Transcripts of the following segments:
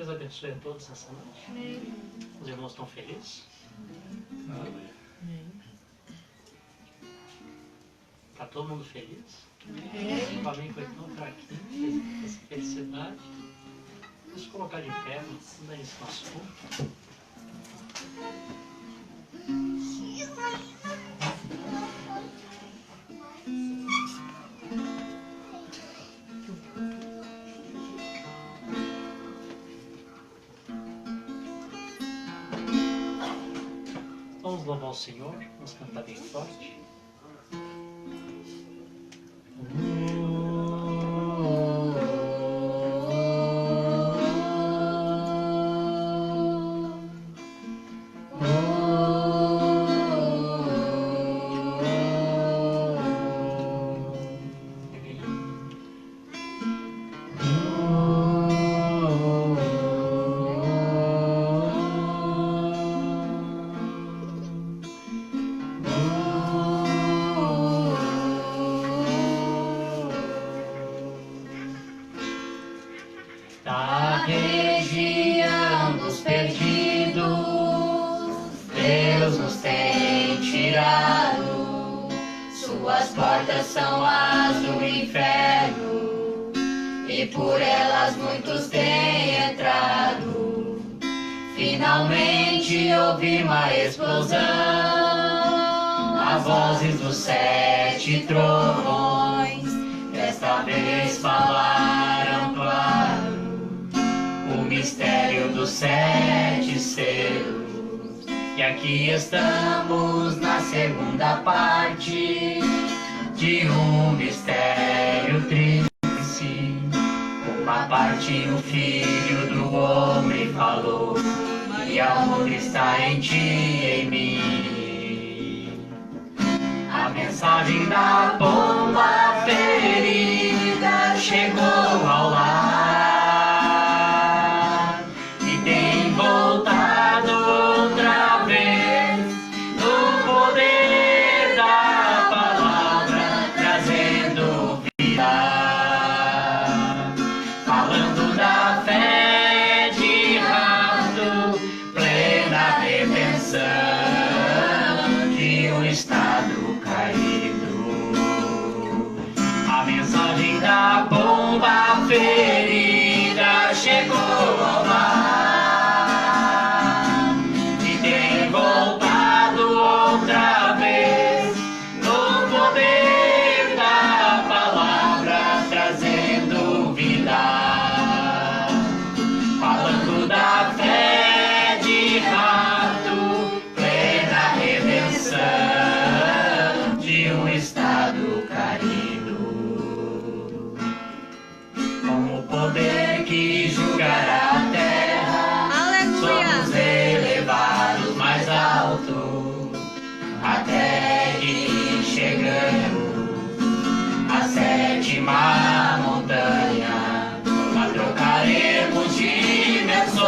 Deus abençoe a todos essa noite. Os irmãos estão felizes? Está todo mundo feliz? O Flamengo foi tão fraquinho, essa felicidade. Vamos colocar de pé, vamos dar esse nosso culto. Vamos louvar o Senhor, vamos cantar bem forte. Da região dos perdidos, Deus nos tem tirado. Suas portas são as do inferno, e por elas muitos têm entrado. Finalmente ouvi uma explosão, as vozes dos 7 trovões, desta vez falaram claro. O mistério dos 7 selos. E aqui estamos na segunda parte de um mistério tríplice. Uma parte o Filho do Homem falou, e a outra está em ti e em mim. A mensagem da pomba ferida chegou ao lar. Voltado outra vez no poder da palavra, trazendo vida, falando da fé de rato, plena redenção de um estado caído. A mensagem da pomba ferida chegou ao lar. Que julgará a terra. Aleluia. Somos elevados mais alto, até que chegamos à 7ª montanha. Lá trocaremos dimensões,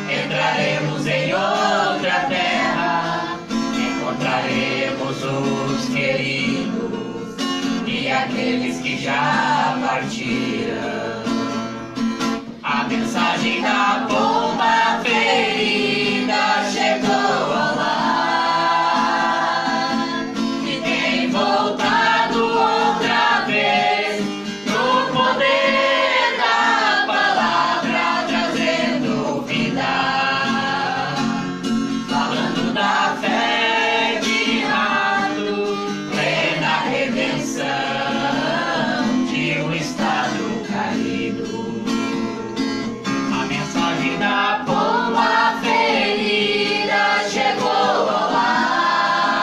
entraremos em outra terra, encontraremos os queridos e aqueles que já partiram. A mensagem da pomba ferida chegou ao lar e tem voltado outra vez no poder da palavra, trazendo vida, falando da fé de rato, plena redenção de um estado caído. Da pomba ferida chegou ao lar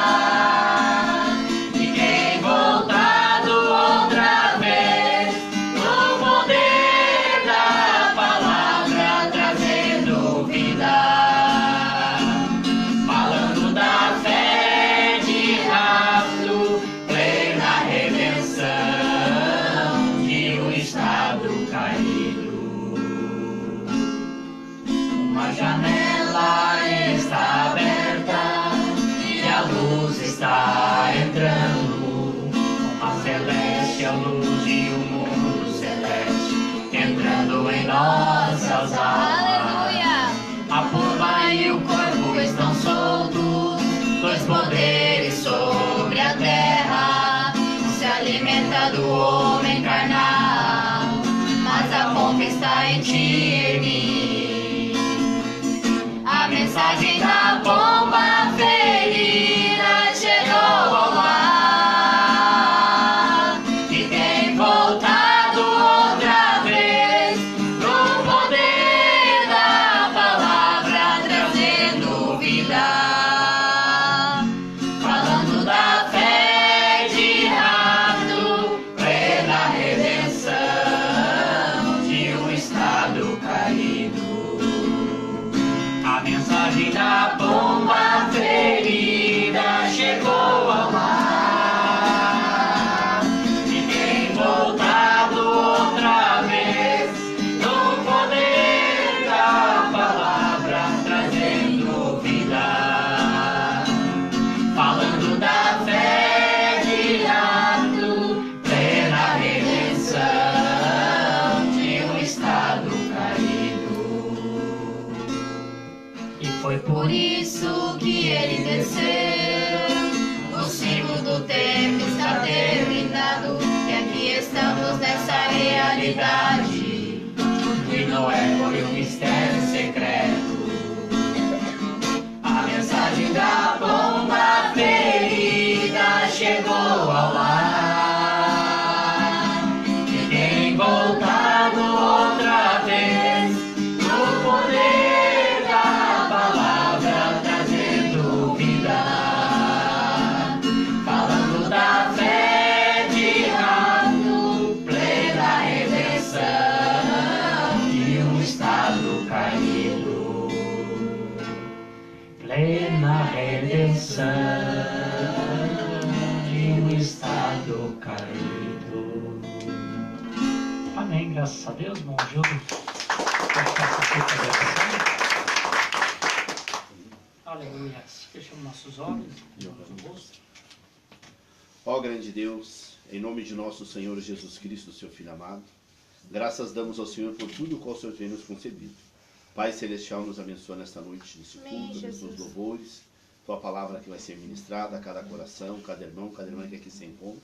e tem voltado outra vez no poder da palavra, trazendo vida, falando da fé de rato, plena redenção de um estado caído. A janela está aberta e a luz está entrando. Uma celeste a luz de um mundo celeste entrando em nossas almas. A pomba e o corvo estão soltos, dois poderes sobre a terra. Se alimenta do homem carnal, mas a pomba está em ti e em mim. A mensagem da pomba ferida chegou ao mar e tem voltado outra vez no poder da palavra, trazendo vida, falando da fé de rato, plena redenção de um estado caído. A mensagem da pomba ferida chegou ao mar e tem voltado outra vez no poder da palavra, trazendo vida, falando da fé de rato, plena redenção de um estado caído. E foi por isso que ele desceu. O ciclo do tempo está terminado e aqui estamos nessa realidade. E Noé foi um mistério secreto. A mensagem da pomba ferida chegou ao lar e tem voltado outra vez no poder da palavra, trazendo vida, falando da fé de rato, plena redenção de um estado caído. Plena redenção de um estado caído. Amém, graças a Deus, bom jogo. Essa celebração. Aleluia. Fechamos nossos olhos, nosso rosto. Ó grande Deus, em nome de nosso Senhor Jesus Cristo, seu Filho amado, graças damos ao Senhor por tudo o qual o Senhor tem nos concedido. Pai Celestial, nos abençoa nesta noite, nesse culto, nos teus louvores, tua palavra que vai ser ministrada a cada coração, cada irmão, cada irmã que aqui se encontra.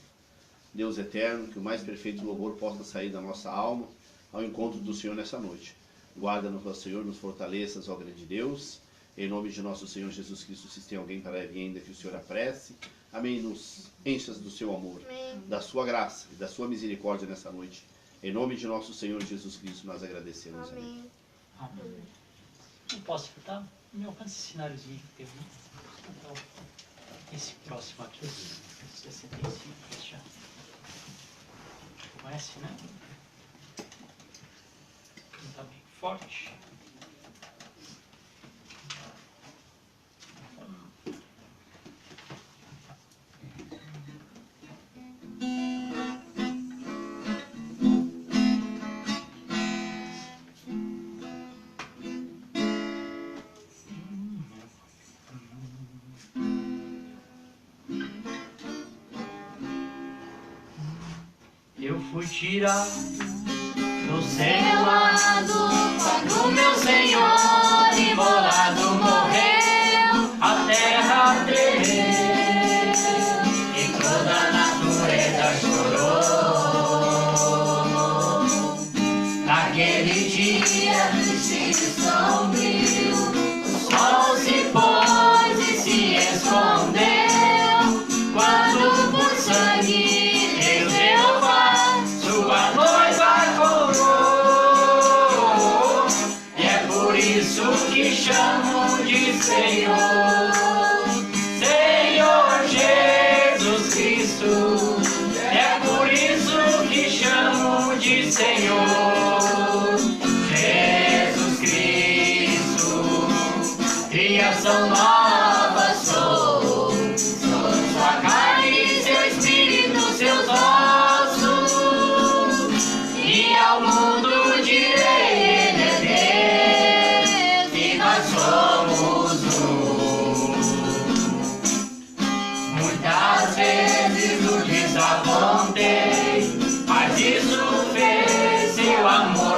Deus eterno, que o mais perfeito louvor possa sair da nossa alma ao encontro do Senhor nessa noite. Guarda-nos, ó Senhor, nos fortaleças, ó grande Deus. Em nome de nosso Senhor Jesus Cristo, se tem alguém para vir ainda, que o Senhor apresse. Amém. Nos enchas do seu amor, da sua graça e da sua misericórdia nessa noite. Em nome de nosso Senhor Jesus Cristo, nós agradecemos. Amém. Amém. Não posso escutar? Me alcance esse cenáriozinho que teve, né? Então, esse próximo aqui, 65, esse já conhece, né? Está bem forte. Eu fui tirado do seu lado quando meu Senhor imolado morreu. A terra tremeu e toda a natureza chorou. Naquele dia triste e sombrio, o sol se pôs e se escondeu. Quando por sangue Deus Jeová sua noiva coroou, e é por isso que chamo de Senhor, Senhor Jesus Cristo. É por isso que chamo de Senhor, Jesus Cristo. Criação nova sou, sou sua carne, seu espírito, seus ossos, e ao mundo direi: Ele é Deus e nós somos um. Muitas vezes o desapontei, mas isso fez seu amor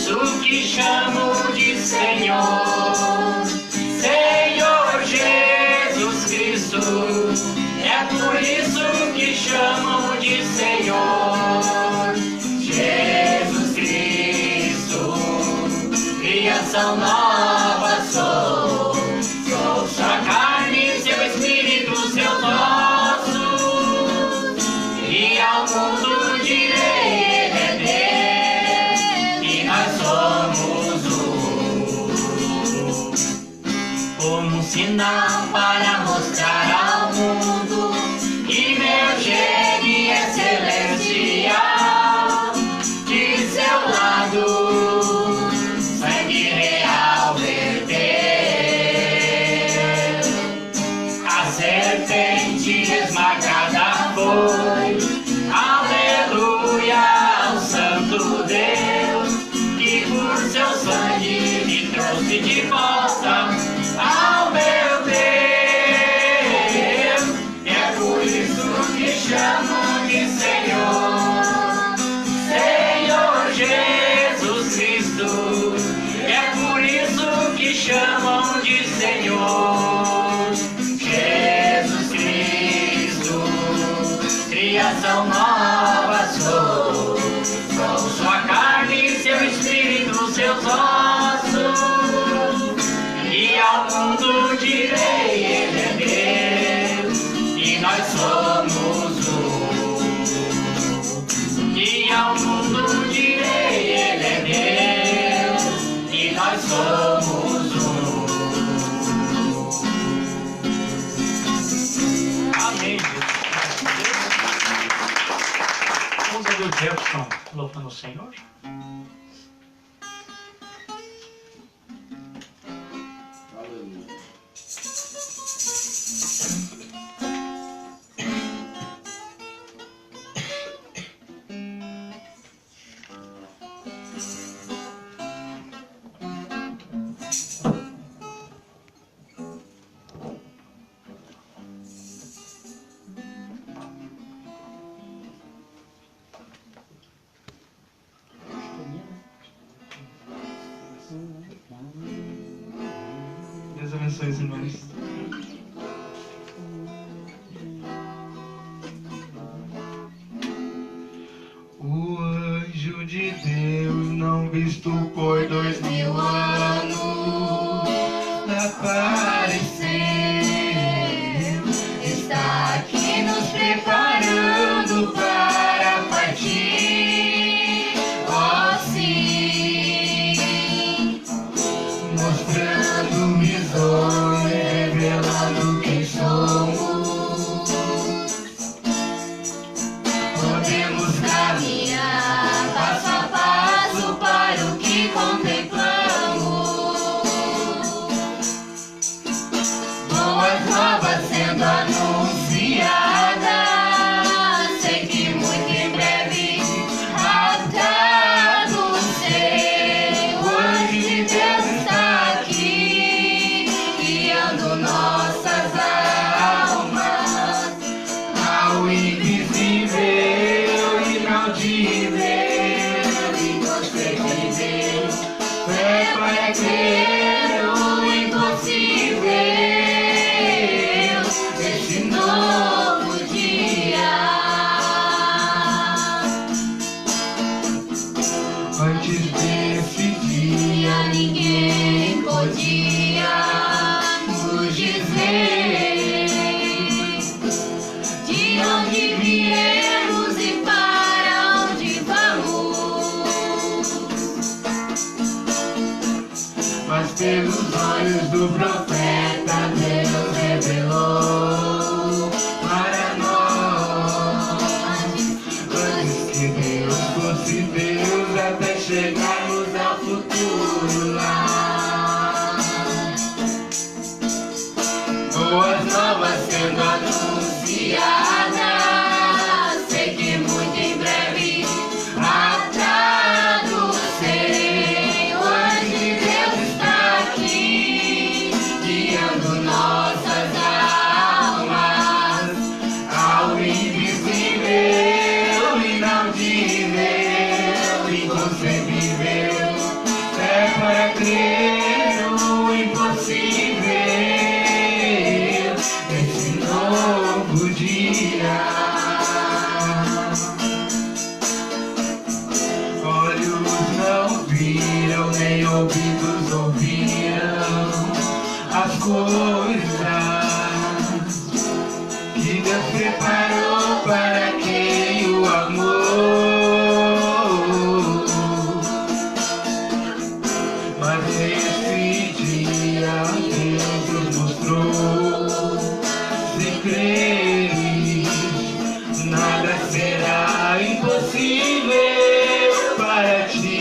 isso que chamo de Senhor, Senhor Jesus Cristo. É por isso que chamam de Senhor, Jesus Cristo. Criação nova sou, sou sua carne, seu espírito, seus ossos, e ao mundo direi, ele é Deus, e nós somos um. Como um sinal para mostrar ao mundo que meu gene é celestial, de seu lado sangue real verteu. A serpente esmagada foi, aleluia ao santo Deus, que por seu sangue me trouxe de volta ao meu Deus. É por isso que chamam de Senhor, Senhor Jesus Cristo. É por isso que chamam de Senhor, Jesus Cristo. Criação nova sou, sou sua carne, seu espírito, seus ossos, e ao mundo direi, ele é Deus, e nós somos um. E ao mundo direi, ele é Deus, e nós somos um. Amém. Vamos ouvir o Jefferson louvando o Senhor. Aleluia. Deus abençoe os irmãos. O anjo de Deus, não visto por 2000 anos, apareceu, está aqui nos preparando para partir, ó sim, mostrando visões, revelando quem somos. Podemos caminhar passo a passo para o que contemplamos. Boas novas sendo anunciadas, sei que muito em breve há do céu. O anjo de Deus está aqui, guiando nossas almas ao invisível, inaudível, inconcebível. Fé para crer o impossível desse novo dia. Antes desse dia ninguém podia nos dizer de onde viemos e para onde vamos. Mas pelos olhos do profeta Deus revelou para nós, antes que Deus fosse Deus, até chegarmos ao futuro lá. Boas novas sendo anunciadas, sei que muito em breve há do céu. O anjo de Deus está aqui, guiando nossas almas ao invisível, inaudível, inconcebível. viram, nem ouvidos ouviram as coisas que Deus preparou para quem o amou. Mas nesse dia Deus nos mostrou, se creres, nada será impossível para ti.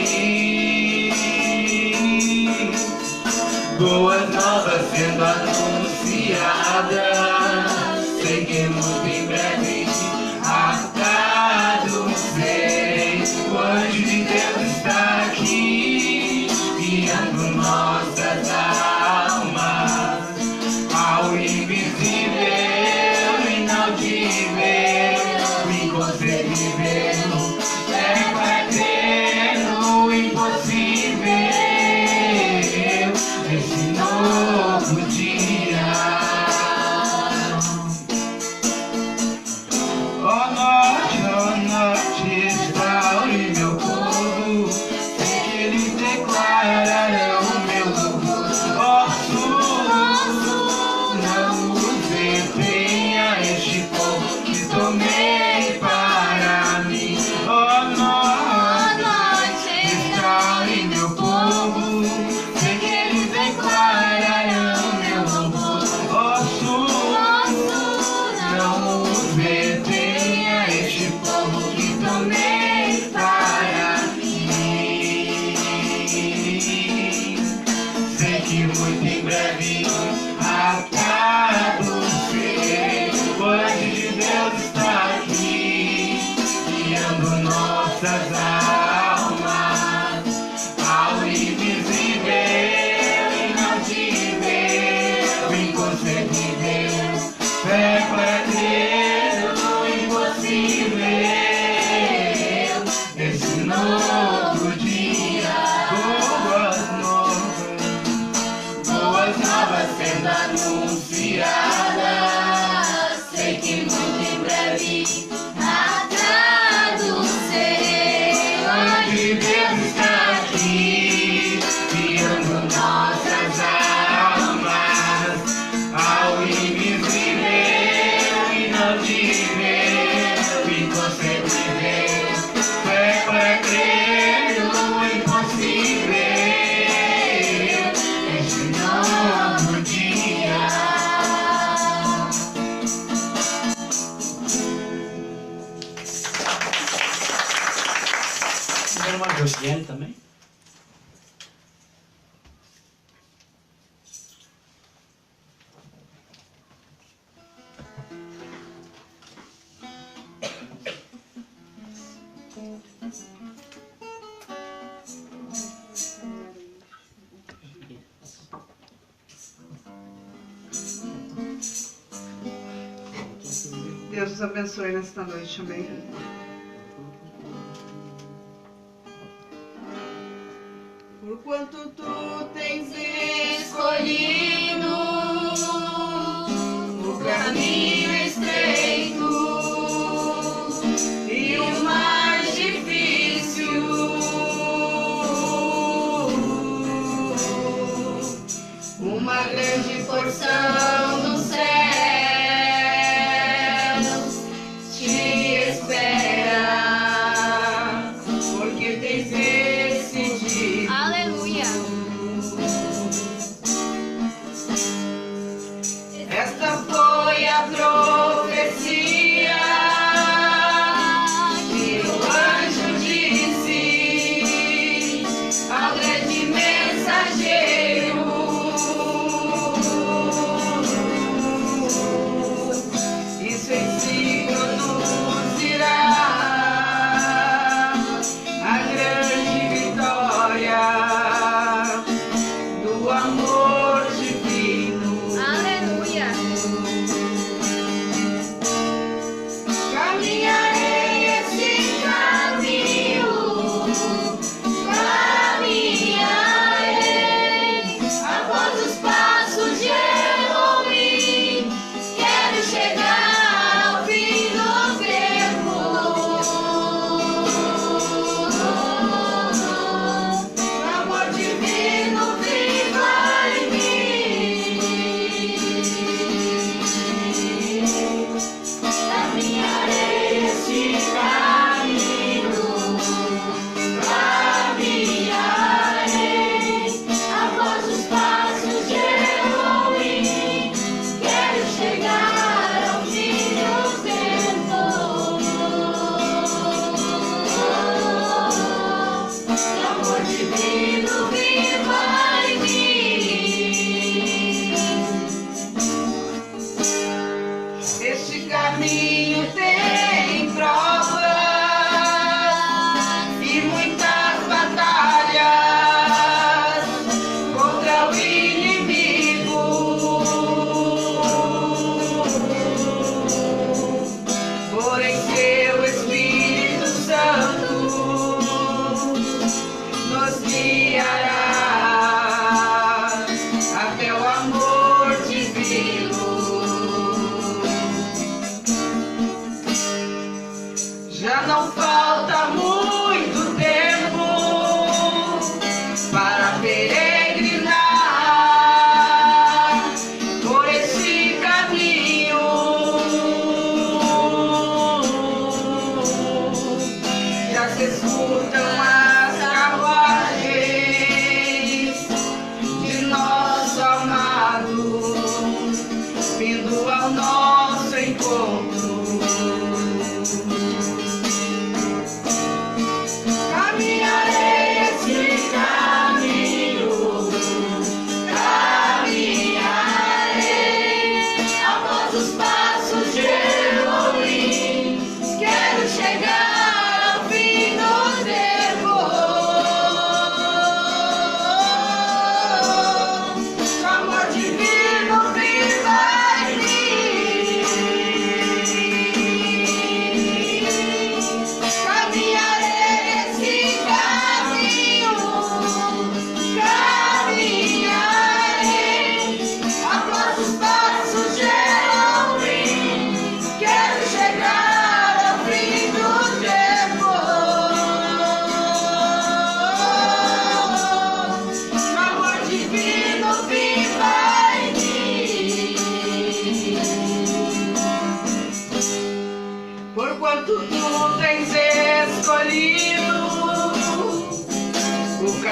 Boas novas sendo anunciadas, sei que muito em breve arcado sei. O anjo de Deus está aqui, guiando nossas almas ao invisível, inaudível, inconcebível. É para crer no impossível, esse novo dia. Ó norte, restaure meu povo, sei que eles declararão meu louvor. Ó sul, não os detenha este povo que tomei para mim. Ó norte, restaure meu povo, sei que eles declararão meu louvor. Ó sul, não os detenha este povo que tomei para mim. Sei que muito em breve arcado sei. O anjo de Deus está aqui, guiando nossas almas ao invisível, inaudível, inconcebível. Fé para crer no impossível, esse novo dia. Boas novas sendo anunciadas, sei que muito em breve Atado serei. o anjo de Deus está aqui, guiando nossas almas ao invisível, inaudível, inconcebível. Fé para crer no impossível, este novo dia. Era uma Josiane também? Deus os abençoe nesta noite, amém. Porquanto tu tens escolhido o caminho estreito e o mais difícil, uma grande porção dos céus te espera, porque tens decidido. Aleluia. Esta foi a profecia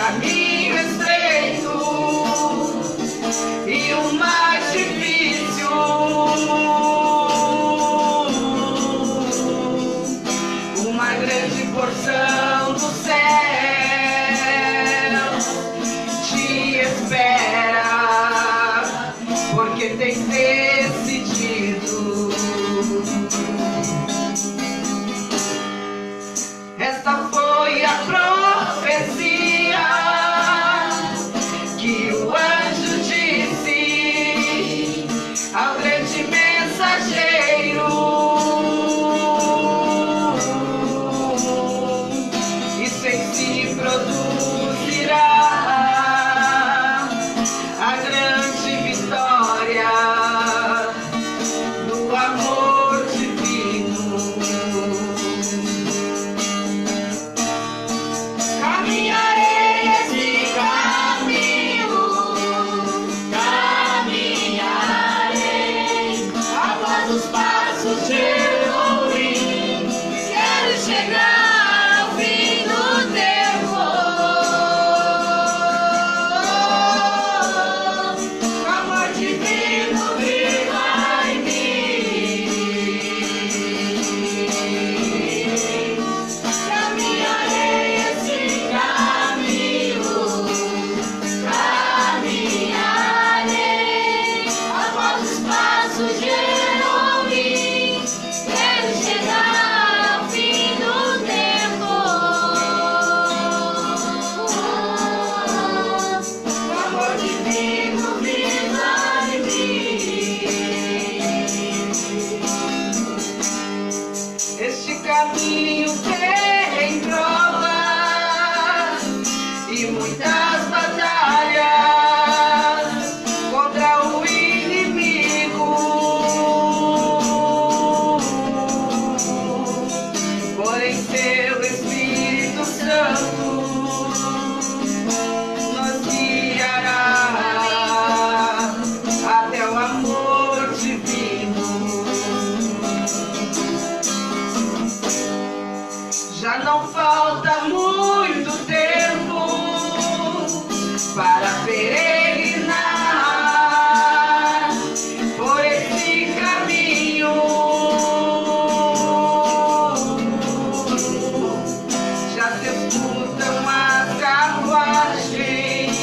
caminho estreito e o mais difícil, uma grande porção do céu te espera, porque tens decidido. Esta foi a profecia que o anjo disse ao grande mensageiro. Isso em si produzirá a grande vitória do amor divino. Caminharei esse caminho, caminharei após os passos de Elohim. Quero chegar ao fim do tempo. O amor divino viva em mim. Caminharei esse caminho, caminharei após os passos de Elohim. Quero chegar ao fim do tempo. O amor divino viva em mim. Este caminho tem provas e muitas batalhas contra o inimigo. Porém, seu Espírito Santo nos guiará até o amor divino. Já não falta muito tempo para peregrinar por esse caminho. Já se escutam as carruagens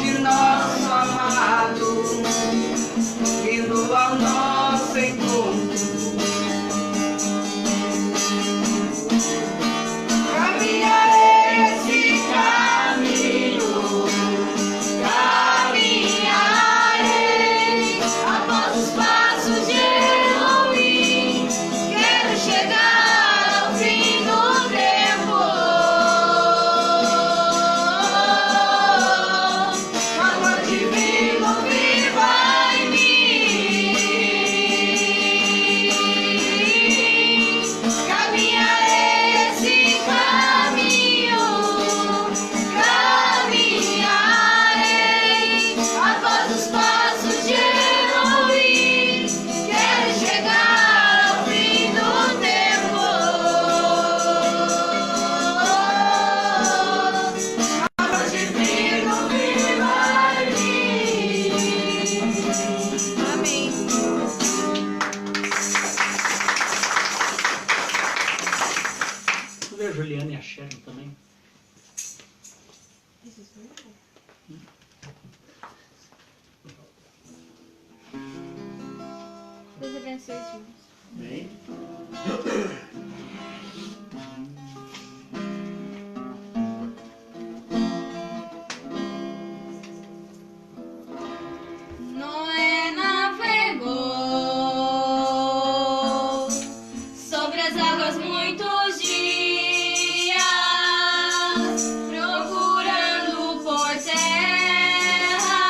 de nosso amado vindo ao nosso encontro. Caminharei esse caminho, caminharei após os passos de Elohim. Quero chegar ao fim do tempo. O amor divino viva em mim. Caminharei esse caminho, caminharei após os passos de Elohim. Quero chegar ao fim do tempo. O amor divino viva em mim. Amém. Tu vê a Juliana e a Sharon também? Deus abençoe os irmãos. Amém. Noé navegou sobre as águas muitos dias, procurando por terra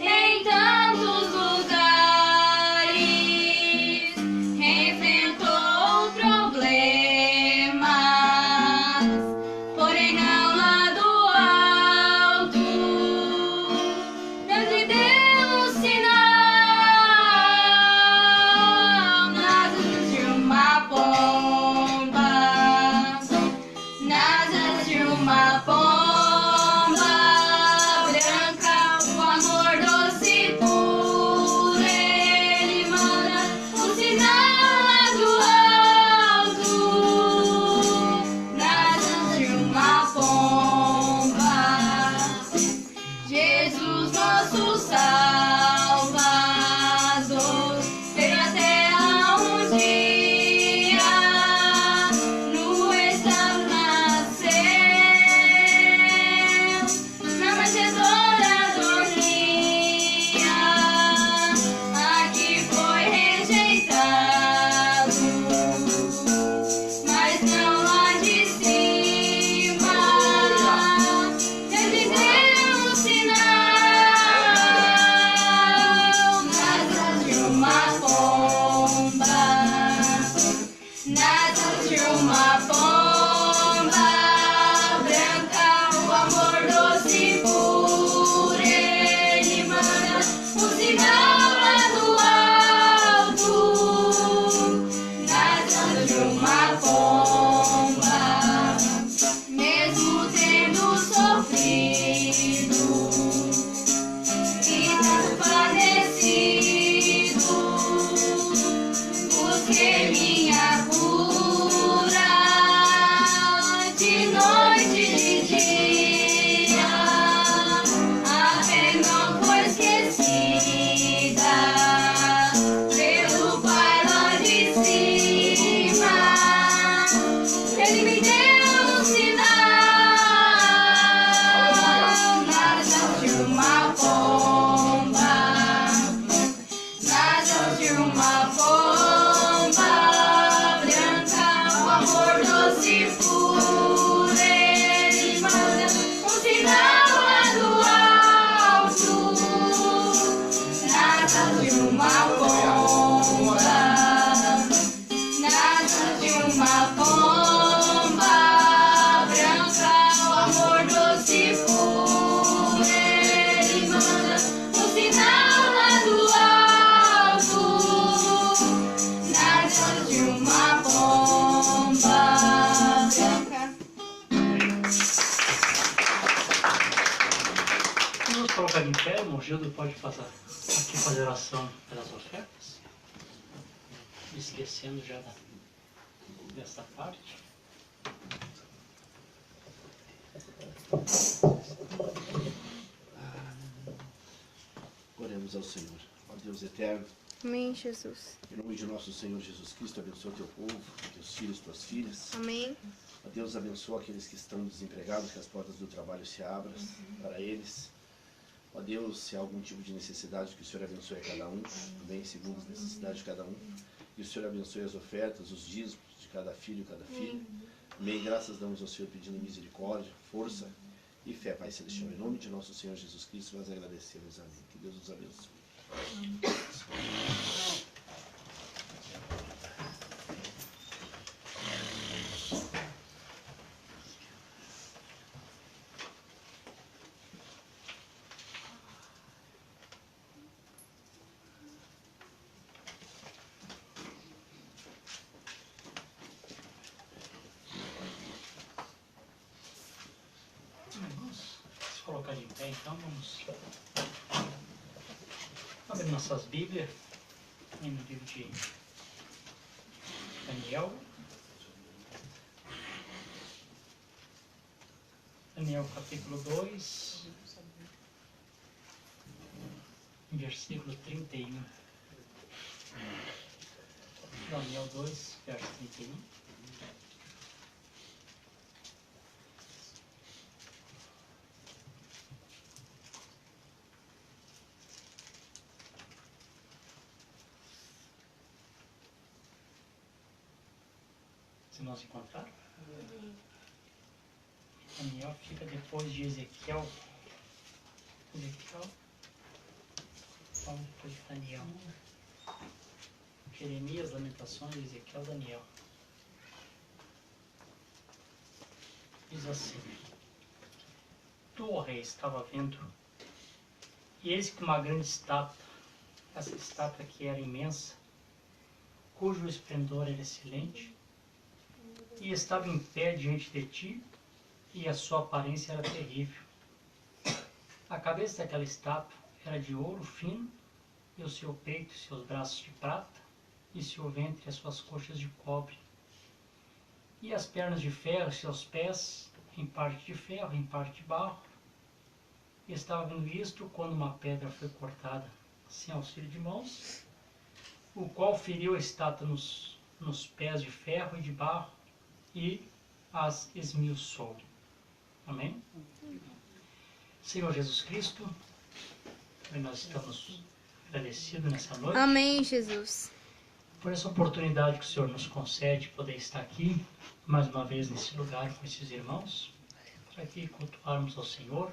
em tantos lugares. Enfrentou o problema colocar em pé, irmão Gildo pode passar aqui fazer oração pelas ofertas. Esquecendo já dessa parte. Oremos ao Senhor. Ó Deus eterno, Amém, Jesus. em nome de nosso Senhor Jesus Cristo, abençoa teu povo, teus filhos, tuas filhas. Amém. Ó Deus, abençoa aqueles que estão desempregados, que as portas do trabalho se abram para eles. Ó Deus, se há algum tipo de necessidade, que o Senhor abençoe a cada um, também segundo as necessidades de cada um. E o Senhor abençoe as ofertas, os dízimos de cada filho, cada filha. Amém. Graças damos ao Senhor pedindo misericórdia, força e fé, Pai Celestial. Em nome de nosso Senhor Jesus Cristo, nós agradecemos. Amém. Que Deus nos abençoe. Vamos se colocar de pé, então vamos abrir nossas Bíblias no livro de Daniel. Daniel capítulo 2, versículo 31. Daniel 2, verso 31. Se nós encontrar, Daniel fica depois de Ezequiel. Vamos depois de Daniel. Jeremias, Lamentações, Ezequiel, Daniel. Diz assim: Tu, ó rei, estava vendo, e eis que uma grande estátua, essa estátua que era imensa, cujo esplendor era excelente, e estava em pé diante de ti, e a sua aparência era terrível. A cabeça daquela estátua era de ouro fino, e o seu peito e seus braços de prata, e seu ventre e as suas coxas de cobre. E as pernas de ferro, e seus pés, em parte de ferro, em parte de barro. E estava vendo isto quando uma pedra foi cortada, sem auxílio de mãos, o qual feriu a estátua nos pés de ferro e de barro, e as esmiuçou. Amém? Senhor Jesus Cristo, nós estamos agradecidos nessa noite. Amém, Jesus. Por essa oportunidade que o Senhor nos concede de poder estar aqui, mais uma vez nesse lugar com esses irmãos, para que cultuarmos ao Senhor.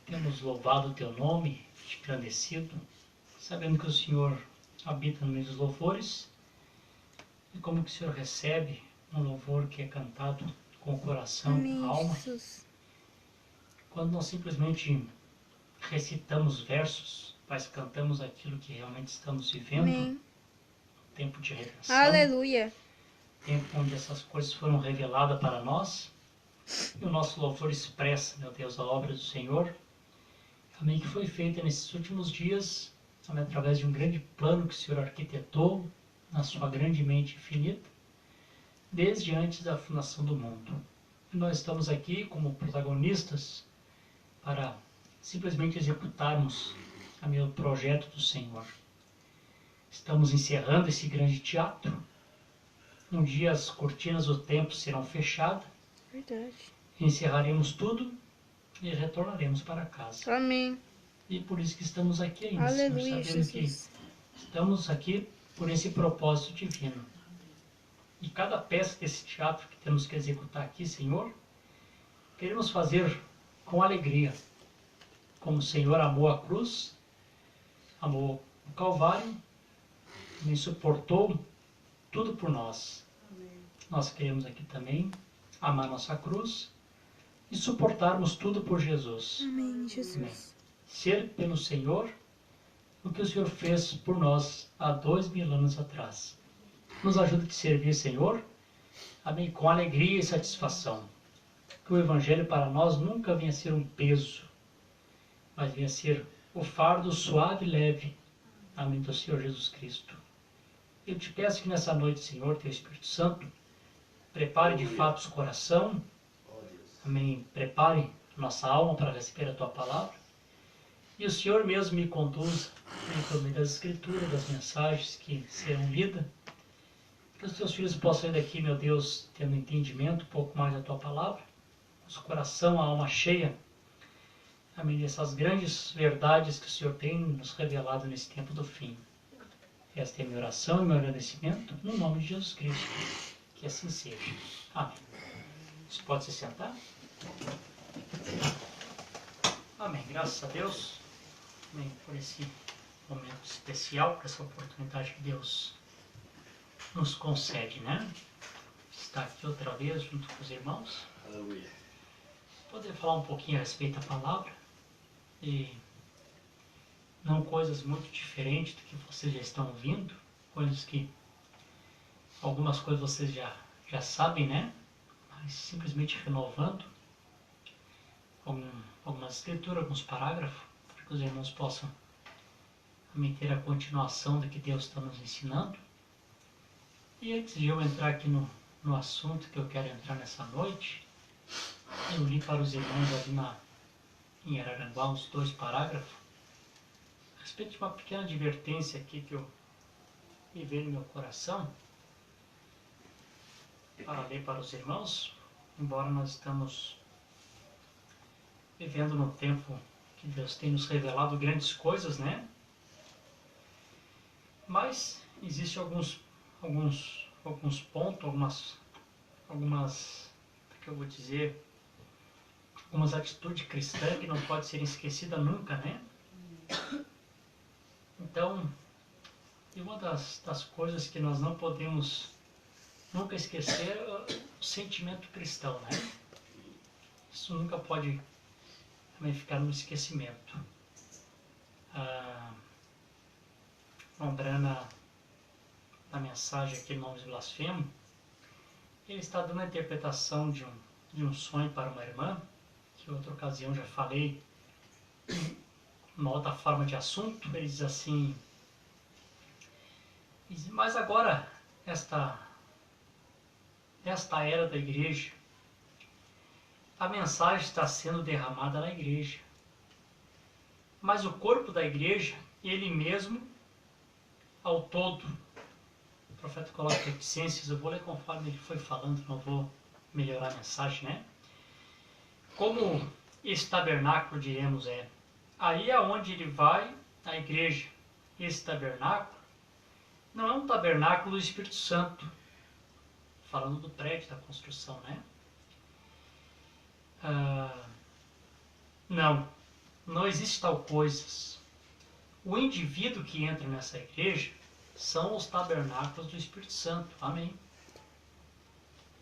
Temos louvado o Teu nome, te engrandecido, sabendo que o Senhor habita no meio dos louvores, e como que o Senhor recebe um louvor que é cantado com o coração, Amém, a alma. Jesus. Quando nós simplesmente recitamos versos, mas cantamos aquilo que realmente estamos vivendo, Amém. tempo de redenção, Aleluia. tempo onde essas coisas foram reveladas para nós, e o nosso louvor expressa, meu Deus, a obra do Senhor, amém, que foi feita nesses últimos dias, amém, através de um grande plano que o Senhor arquitetou na sua grande mente infinita, desde antes da fundação do mundo. E nós estamos aqui como protagonistas para simplesmente executarmos o projeto do Senhor. Estamos encerrando esse grande teatro. Um dia as cortinas do templo serão fechadas, Verdade. encerraremos tudo e retornaremos para casa. Amém. E por isso que estamos aqui ainda, Aleluia, Senhor, sabendo Jesus. que estamos aqui por esse propósito divino. E cada peça desse teatro que temos que executar aqui, Senhor, queremos fazer com alegria, como o Senhor amou a cruz, amou o Calvário, e suportou tudo por nós. Nós queremos aqui também amar nossa cruz e suportarmos tudo por Jesus. Amém, Jesus. Ser pelo Senhor o que o Senhor fez por nós há 2000 anos atrás. Nos ajuda a te servir, Senhor, amém, com alegria e satisfação. Que o Evangelho para nós nunca venha a ser um peso, mas venha ser o fardo suave e leve, amém, do Senhor Jesus Cristo. Eu te peço que nessa noite, Senhor, teu Espírito Santo, prepare de fato o coração, amém, prepare nossa alma para receber a tua palavra, e o Senhor mesmo me conduza, amém, por meio das escrituras, das mensagens que serão lidas, que os teus filhos possam ir daqui, meu Deus, tendo entendimento um pouco mais da tua palavra, nosso coração, a alma cheia, amém, dessas grandes verdades que o Senhor tem nos revelado nesse tempo do fim. Esta é a minha oração e meu agradecimento, no nome de Jesus Cristo. Que assim seja. Amém. Você pode se sentar? Amém. Graças a Deus, amém, por esse momento especial, por essa oportunidade que Deus nos concede, né? Estar aqui outra vez junto com os irmãos. Aleluia. Poder falar um pouquinho a respeito da palavra e não coisas muito diferentes do que vocês já estão ouvindo, coisas que algumas coisas vocês já sabem, né? Mas simplesmente renovando algumas escrituras, alguns parágrafos, para que os irmãos possam também ter a continuação do que Deus está nos ensinando. E antes de eu entrar aqui no assunto que eu quero entrar nessa noite, eu li para os irmãos ali em Araranguá uns 2 parágrafos a respeito de uma pequena advertência aqui que eu me veio no meu coração para ler para os irmãos, embora nós estamos vivendo num tempo que Deus tem nos revelado grandes coisas, né? Mas existem alguns pontos, algumas, que eu vou dizer, algumas atitudes cristãs que não podem ser esquecidas nunca, né? Então, e uma das coisas que nós não podemos nunca esquecer é o sentimento cristão, né? Isso nunca pode também ficar no esquecimento. Lembrando na mensagem aqui no Nome de Blasfemo, ele está dando a interpretação de um sonho para uma irmã, que em outra ocasião já falei, uma outra forma de assunto. Ele diz assim: mas agora esta era da igreja, a mensagem está sendo derramada na igreja, mas o corpo da igreja, ele mesmo ao todo, o profeta coloca reticências, eu vou ler conforme ele foi falando, não vou melhorar a mensagem, né? Como esse tabernáculo, diremos, aí é onde ele vai, a igreja. Esse tabernáculo não é um tabernáculo do Espírito Santo, falando do prédio, da construção, né? Não existe tal coisas. O indivíduo que entra nessa igreja são os tabernáculos do Espírito Santo. Amém.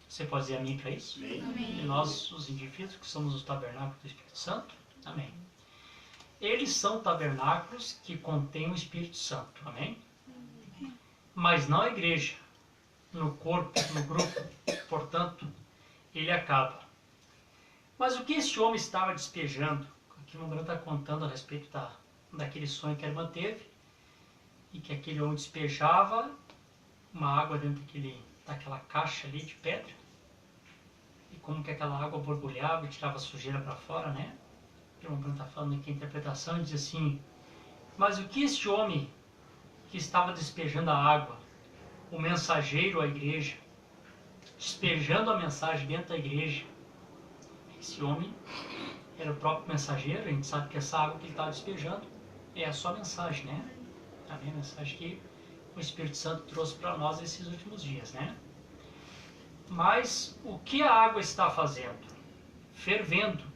Você pode dizer amém para isso? Amém. E nós, os indivíduos que somos os tabernáculos do Espírito Santo? Amém. Eles são tabernáculos que contêm o Espírito Santo. Amém? Mas não a igreja, no corpo, no grupo. Portanto, ele acaba. Mas o que esse homem estava despejando? Aqui o Mambrão está contando a respeito daquele sonho que a irmã teve, e que aquele homem despejava uma água dentro daquela caixa ali de pedra, e como que aquela água borbulhava e tirava a sujeira para fora, né? O Mambrão está falando aqui a interpretação e diz assim: mas o que este homem que estava despejando a água, o mensageiro à igreja, despejando a mensagem dentro da igreja, esse homem era o próprio mensageiro. A gente sabe que essa água que ele estava despejando é a sua mensagem, né? A minha mensagem que o Espírito Santo trouxe para nós esses últimos dias, né? Mas o que a água está fazendo? Fervendo.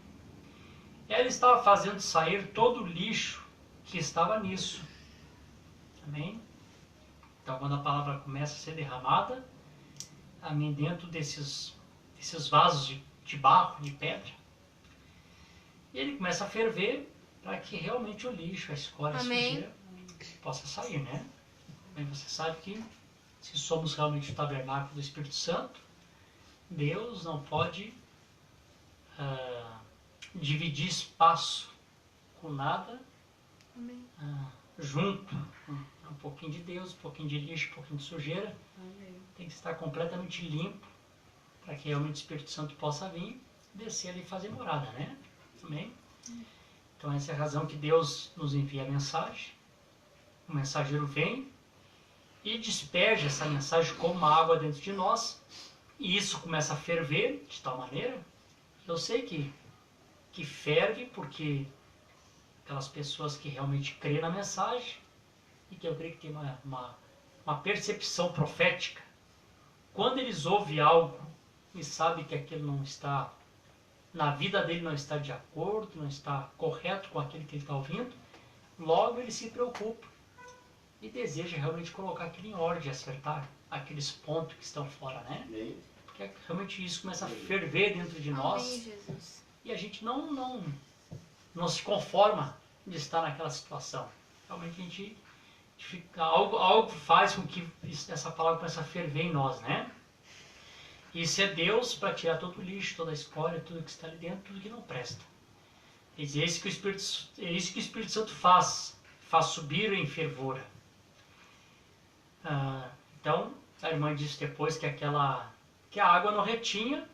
Ela estava fazendo sair todo o lixo que estava nisso. Amém? Então, quando a palavra começa a ser derramada, amém, dentro desses vasos de barro, de pedra, e ele começa a ferver para que realmente o lixo, a escória, a sujeira possa sair, né? Bem, você sabe que se somos realmente o tabernáculo do Espírito Santo, Deus não pode dividir espaço com nada Amém. junto. Um pouquinho de Deus, um pouquinho de lixo, um pouquinho de sujeira. Amém. Tem que estar completamente limpo para que realmente o Espírito Santo possa vir, descer ali e fazer morada, né? Amém? Então essa é a razão que Deus nos envia a mensagem. O mensageiro vem e despeja essa mensagem como uma água dentro de nós. E isso começa a ferver de tal maneira. Eu sei que ferve porque aquelas pessoas que realmente creem na mensagem e que eu creio que tem uma percepção profética. Quando eles ouvem algo e sabem que aquilo não está, na vida dele não está de acordo, não está correto com aquilo que ele está ouvindo, logo ele se preocupa e deseja realmente colocar aquilo em ordem, acertar aqueles pontos que estão fora, né? Amém. Porque realmente isso começa a ferver dentro de nós. Amém, Jesus. E a gente não se conforma de estar naquela situação. Realmente a gente fica, algo faz com que essa palavra comece a ferver em nós, né? Isso é Deus para tirar todo o lixo, toda a escória, tudo que está ali dentro, tudo que não presta. É isso que o Espírito Santo faz subir em fervura. Então, a irmã disse depois que a água não retinha,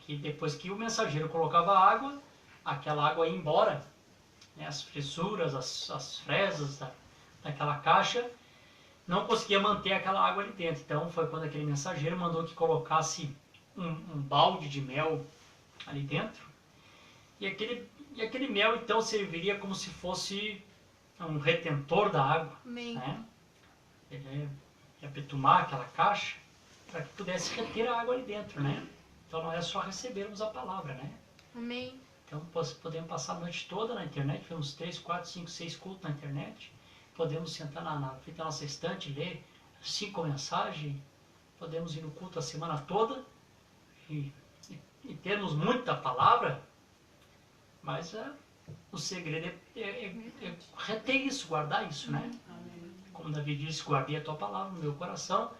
que depois que o mensageiro colocava água, aquela água ia embora, né, as fissuras, as fresas daquela caixa, não conseguia manter aquela água ali dentro. Então foi quando aquele mensageiro mandou que colocasse um balde de mel ali dentro, e aquele mel então serviria como se fosse um retentor da água, Amém. né? Ele ia betumar aquela caixa para que pudesse reter a água ali dentro, né? Então não é só recebermos a palavra, né? Amém. Então podemos passar a noite toda na internet, vemos 3, 4, 5, 6 cultos na internet, podemos sentar na frente da nossa estante, ler 5 mensagens, podemos ir no culto a semana toda e termos muita palavra, mas o segredo é reter isso, guardar isso, né? Como Davi disse, guardei a tua palavra no meu coração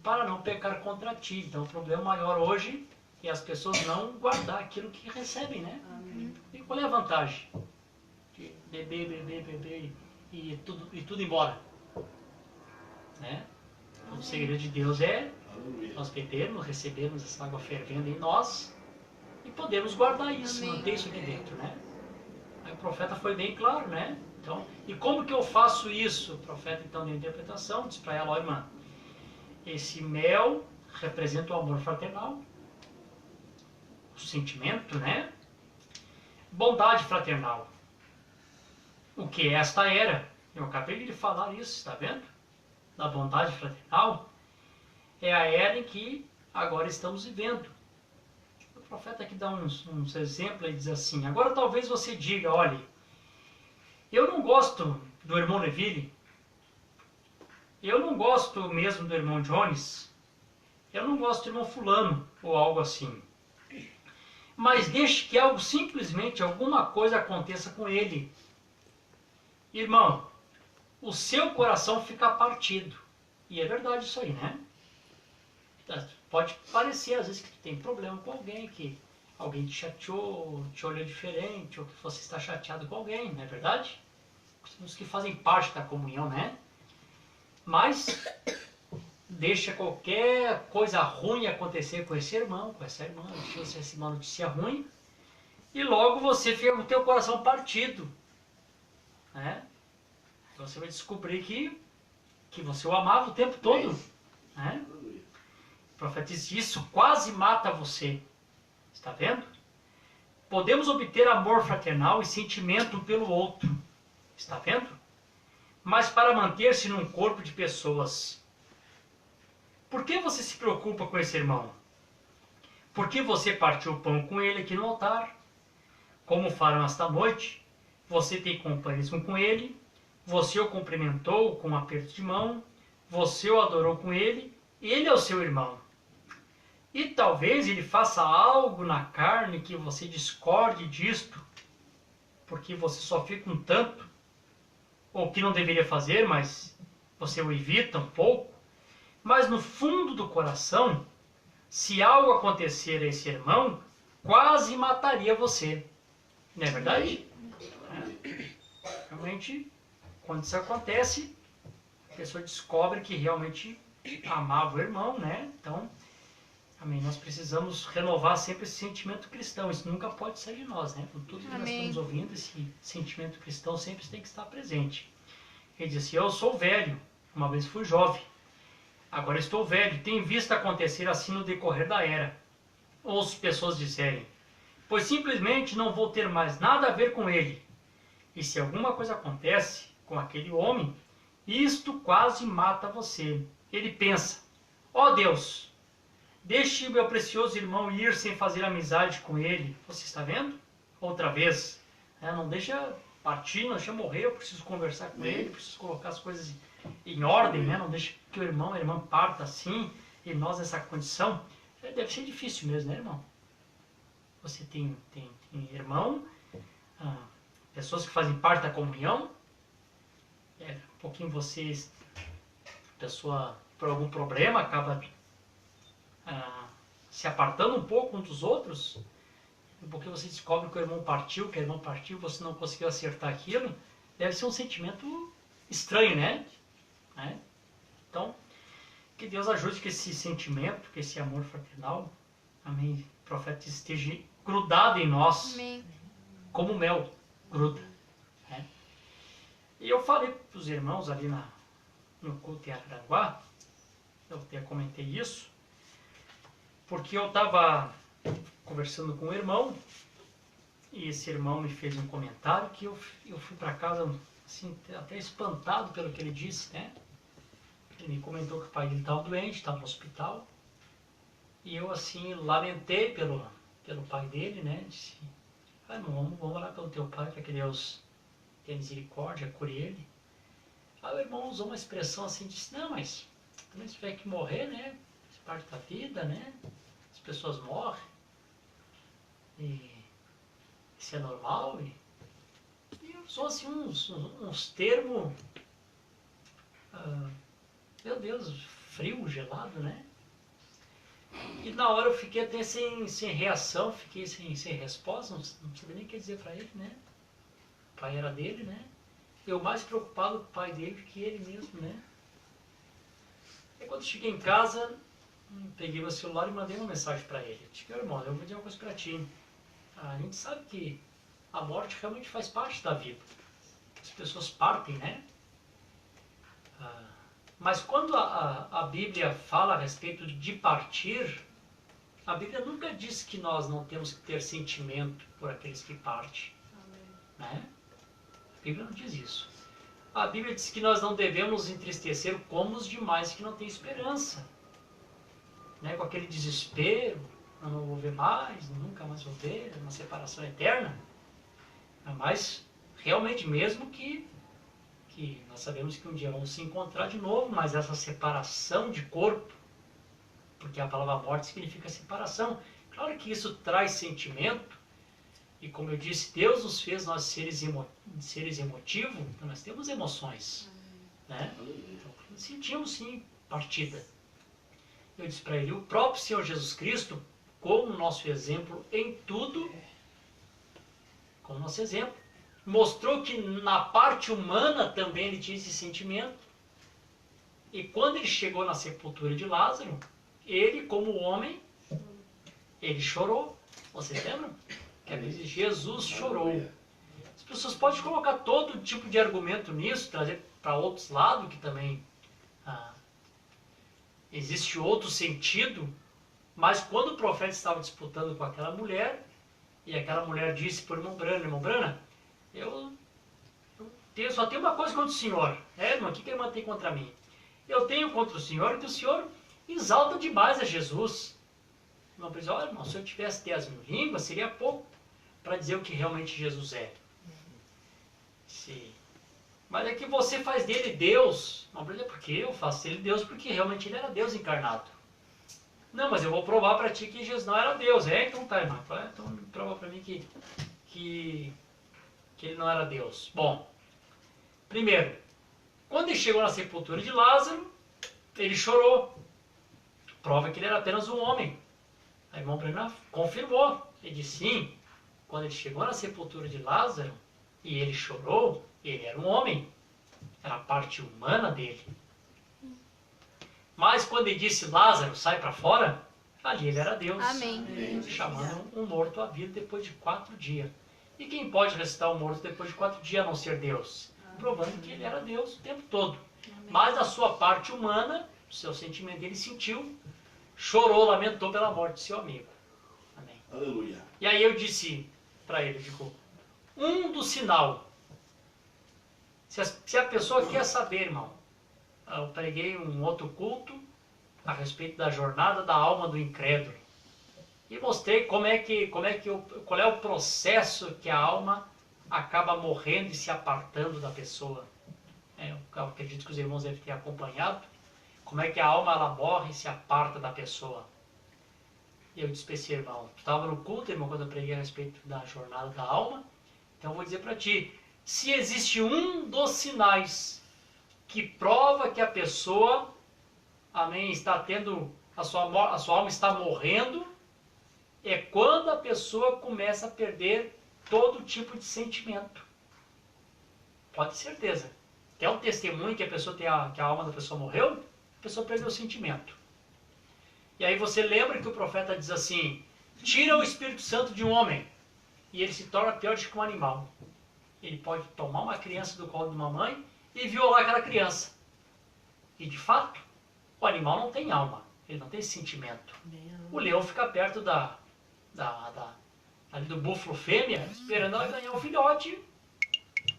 para não pecar contra ti. Então o problema maior hoje é as pessoas não guardar aquilo que recebem, né? E qual é a vantagem? De beber e tudo embora, né? O segredo de Deus é nós bebermos, recebermos essa água fervendo em nós e podemos guardar isso, Amém. manter isso aqui dentro, né? Aí o profeta foi bem claro, né? Então, e como que eu faço isso? O profeta então deu a interpretação, disse para ela: ó irmã, esse mel representa o amor fraternal, o sentimento, né? Bondade fraternal. O que esta era? Eu acabei de falar isso, está vendo? Da bondade fraternal. É a era em que agora estamos vivendo. O profeta aqui dá uns exemplos e diz assim: agora talvez você diga, olhe, eu não gosto do irmão Neville, eu não gosto mesmo do irmão Jones, eu não gosto do irmão fulano, ou algo assim. Mas deixe que algo, simplesmente alguma coisa aconteça com ele. Irmão, o seu coração fica partido. E é verdade isso aí, né? Pode parecer às vezes que tu tem problema com alguém, que alguém te chateou, te olhou diferente, ou que você está chateado com alguém, não é verdade? Os que fazem parte da comunhão, né? Mas deixa qualquer coisa ruim acontecer com esse irmão, com essa irmã, se você receber uma notícia ruim, e logo você fica com o teu coração partido, né? Você vai descobrir que você o amava o tempo todo, né? O profeta diz: isso quase mata você. Está vendo? Podemos obter amor fraternal e sentimento um pelo outro. Está vendo? Mas para manter-se num corpo de pessoas. Por que você se preocupa com esse irmão? Por que você partiu o pão com ele aqui no altar? Como farão esta noite? Você tem companheirismo com ele? Você o cumprimentou com um aperto de mão? Você o adorou com ele? Ele é o seu irmão. E talvez ele faça algo na carne que você discorde disto, porque você só fica um tanto, ou que não deveria fazer, mas você o evita um pouco. Mas no fundo do coração, se algo acontecer a esse irmão, quase mataria você. Não é verdade? Realmente, quando isso acontece, a pessoa descobre que realmente amava o irmão, né? Então, amém, nós precisamos renovar sempre esse sentimento cristão. Isso nunca pode sair de nós, né? Com tudo que nós Amém. estamos ouvindo, esse sentimento cristão sempre tem que estar presente. Ele diz assim, eu sou velho, uma vez fui jovem, agora estou velho, tenho visto acontecer assim no decorrer da era. Ouço pessoas dizerem, pois simplesmente não vou ter mais nada a ver com ele. E se alguma coisa acontece com aquele homem, isto quase mata você. Ele pensa, ó Deus, deixe meu precioso irmão ir sem fazer amizade com ele. Você está vendo? Outra vez. Não deixa partir, não deixa morrer, eu preciso conversar com ele, preciso colocar as coisas em ordem, né? Não deixa que o irmão, a irmã parta assim, e nós nessa condição. Deve ser difícil mesmo, né, irmão? Você tem irmão, pessoas que fazem parte da comunhão, um pouquinho vocês, a pessoa por algum problema acaba se apartando um pouco um dos outros, porque você descobre que o irmão partiu, você não conseguiu acertar aquilo, deve ser um sentimento estranho, né? Então, que Deus ajude que esse sentimento, que esse amor fraternal, amém, profeta, esteja grudado em nós, Amém. como mel gruda. Né? E eu falei para os irmãos ali no culto em Araranguá, eu até comentei isso, porque eu estava conversando com um irmão, e esse irmão me fez um comentário que eu fui para casa assim, até espantado pelo que ele disse, né? Ele me comentou que o pai dele estava doente, estava no hospital, e eu assim lamentei pelo pai dele, né? Disse, vamos orar pelo teu pai para que Deus tenha misericórdia, cure ele. Aí o irmão usou uma expressão assim, disse, não, mas também se tiver que morrer, né? Faz parte da vida, né? As pessoas morrem. E isso é normal. E usou assim uns termos, meu Deus, frio, gelado, né? E na hora eu fiquei até sem reação, fiquei sem resposta, não sabia nem o que dizer para ele, né? O pai era dele, né? Eu mais preocupado com o pai dele que ele mesmo, né? E quando cheguei em casa, peguei meu celular e mandei uma mensagem para ele. Eu disse, irmão, eu vou dizer uma coisa para ti. A gente sabe que a morte realmente faz parte da vida. As pessoas partem, né? Mas quando a Bíblia fala a respeito de partir, a Bíblia nunca diz que nós não temos que ter sentimento por aqueles que partem. Né? A Bíblia não diz isso. A Bíblia diz que nós não devemos nos entristecer como os demais que não têm esperança. Né? Com aquele desespero, eu não vou ver mais, nunca mais vou ver, uma separação eterna. Mas realmente mesmo que nós sabemos que um dia vamos se encontrar de novo, mas essa separação de corpo, porque a palavra morte significa separação, claro que isso traz sentimento, e como eu disse, Deus nos fez nós seres emotivos, então nós temos emoções, né? Então, sentimos sim partida. Eu disse para ele, o próprio Senhor Jesus Cristo, como nosso exemplo em tudo, como nosso exemplo, mostrou que na parte humana também ele tinha esse sentimento. E quando ele chegou na sepultura de Lázaro, ele, como homem, ele chorou. Vocês lembram? Quer dizer, Jesus chorou. As pessoas podem colocar todo tipo de argumento nisso, trazer para outros lados, que também existe outro sentido, mas quando o profeta estava disputando com aquela mulher, e aquela mulher disse para o irmão Brana, eu só tenho uma coisa contra o senhor. Irmão, o que a irmã tem contra mim? Eu tenho contra o senhor que o senhor exalta demais a Jesus. O irmão disse, olha, irmão, se eu tivesse 10.000 línguas, seria pouco para dizer o que realmente Jesus é. Sim. Mas é que você faz dele Deus. Não, porque eu faço dele Deus porque realmente ele era Deus encarnado. Não, mas eu vou provar para ti que Jesus não era Deus. Então tá, irmão. Então prova para mim que ele não era Deus. Bom, primeiro, quando ele chegou na sepultura de Lázaro, ele chorou. Prova que ele era apenas um homem. A irmã Brena confirmou. Ele disse sim. Quando ele chegou na sepultura de Lázaro e ele chorou, Ele era um homem, era a parte humana dele. Mas quando ele disse, Lázaro, sai para fora, ali ele era Deus. Amém. Chamando um morto à vida depois de 4 dias. E quem pode ressuscitar um morto depois de 4 dias a não ser Deus? Provando que ele era Deus o tempo todo. Mas a sua parte humana, o seu sentimento, ele sentiu, chorou, lamentou pela morte de seu amigo. Amém. Aleluia. E aí eu disse para ele, digo, um do sinal. Se a pessoa quer saber, irmão, eu preguei um outro culto a respeito da jornada da alma do incrédulo. E mostrei qual é o processo que a alma acaba morrendo e se apartando da pessoa. Eu acredito que os irmãos devem ter acompanhado. Como é que a alma ela morre e se aparta da pessoa. E eu disse para esse irmão, tu estava no culto, irmão, quando eu preguei a respeito da jornada da alma. Então eu vou dizer para ti, se existe um dos sinais que prova que a pessoa, amém, está tendo, a sua alma está morrendo, é quando a pessoa começa a perder todo tipo de sentimento. Pode ter certeza. Quer um testemunho que a alma da pessoa morreu? A pessoa perdeu o sentimento. E aí você lembra que o profeta diz assim, tira o Espírito Santo de um homem e ele se torna pior do que um animal. Ele pode tomar uma criança do colo de uma mãe e violar aquela criança. E de fato, o animal não tem alma, ele não tem sentimento. O leão fica perto ali do búfalo fêmea, esperando ela ganhar o filhote,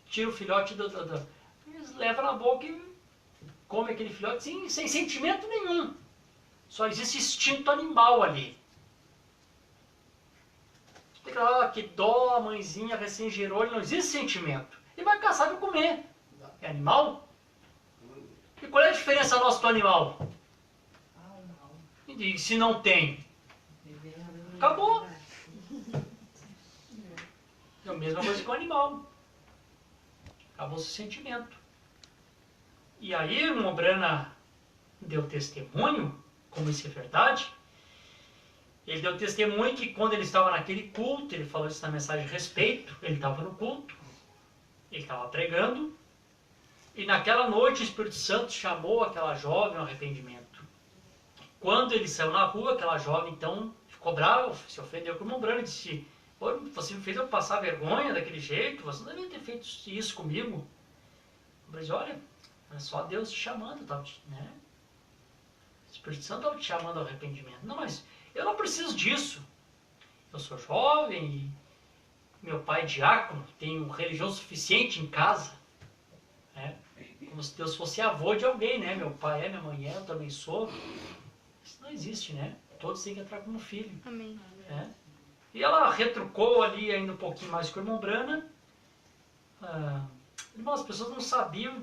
tira o filhote leva na boca e come aquele filhote sem sentimento nenhum. Só existe instinto animal ali. Fica que dó, a mãezinha recém gerou, ele não existe sentimento. Ele vai caçar e comer. É animal? E qual é a diferença nossa do animal? E se não tem? Acabou. É a mesma coisa que o animal. Acabou o sentimento. E aí, o irmão Brana deu testemunho, como isso é verdade. Ele deu testemunho que quando ele estava naquele culto, ele falou isso na mensagem de respeito, ele estava no culto, ele estava pregando, e naquela noite o Espírito Santo chamou aquela jovem ao arrependimento. Quando ele saiu na rua, aquela jovem então ficou brava, se ofendeu com o irmão Brana e disse, você me fez eu passar vergonha daquele jeito, você não devia ter feito isso comigo. Eu disse, olha, é só Deus te chamando, né? O Espírito Santo estava te chamando ao arrependimento. Não, mas eu não preciso disso. Eu sou jovem e meu pai é diácono, tenho religião suficiente em casa. Né? Como se Deus fosse avô de alguém, né? Meu pai é, minha mãe é, eu também sou. Isso não existe, né? Todos têm que entrar como filho. Amém. Né? E ela retrucou ali ainda um pouquinho mais com o irmão Brana. Irmão, as pessoas não sabiam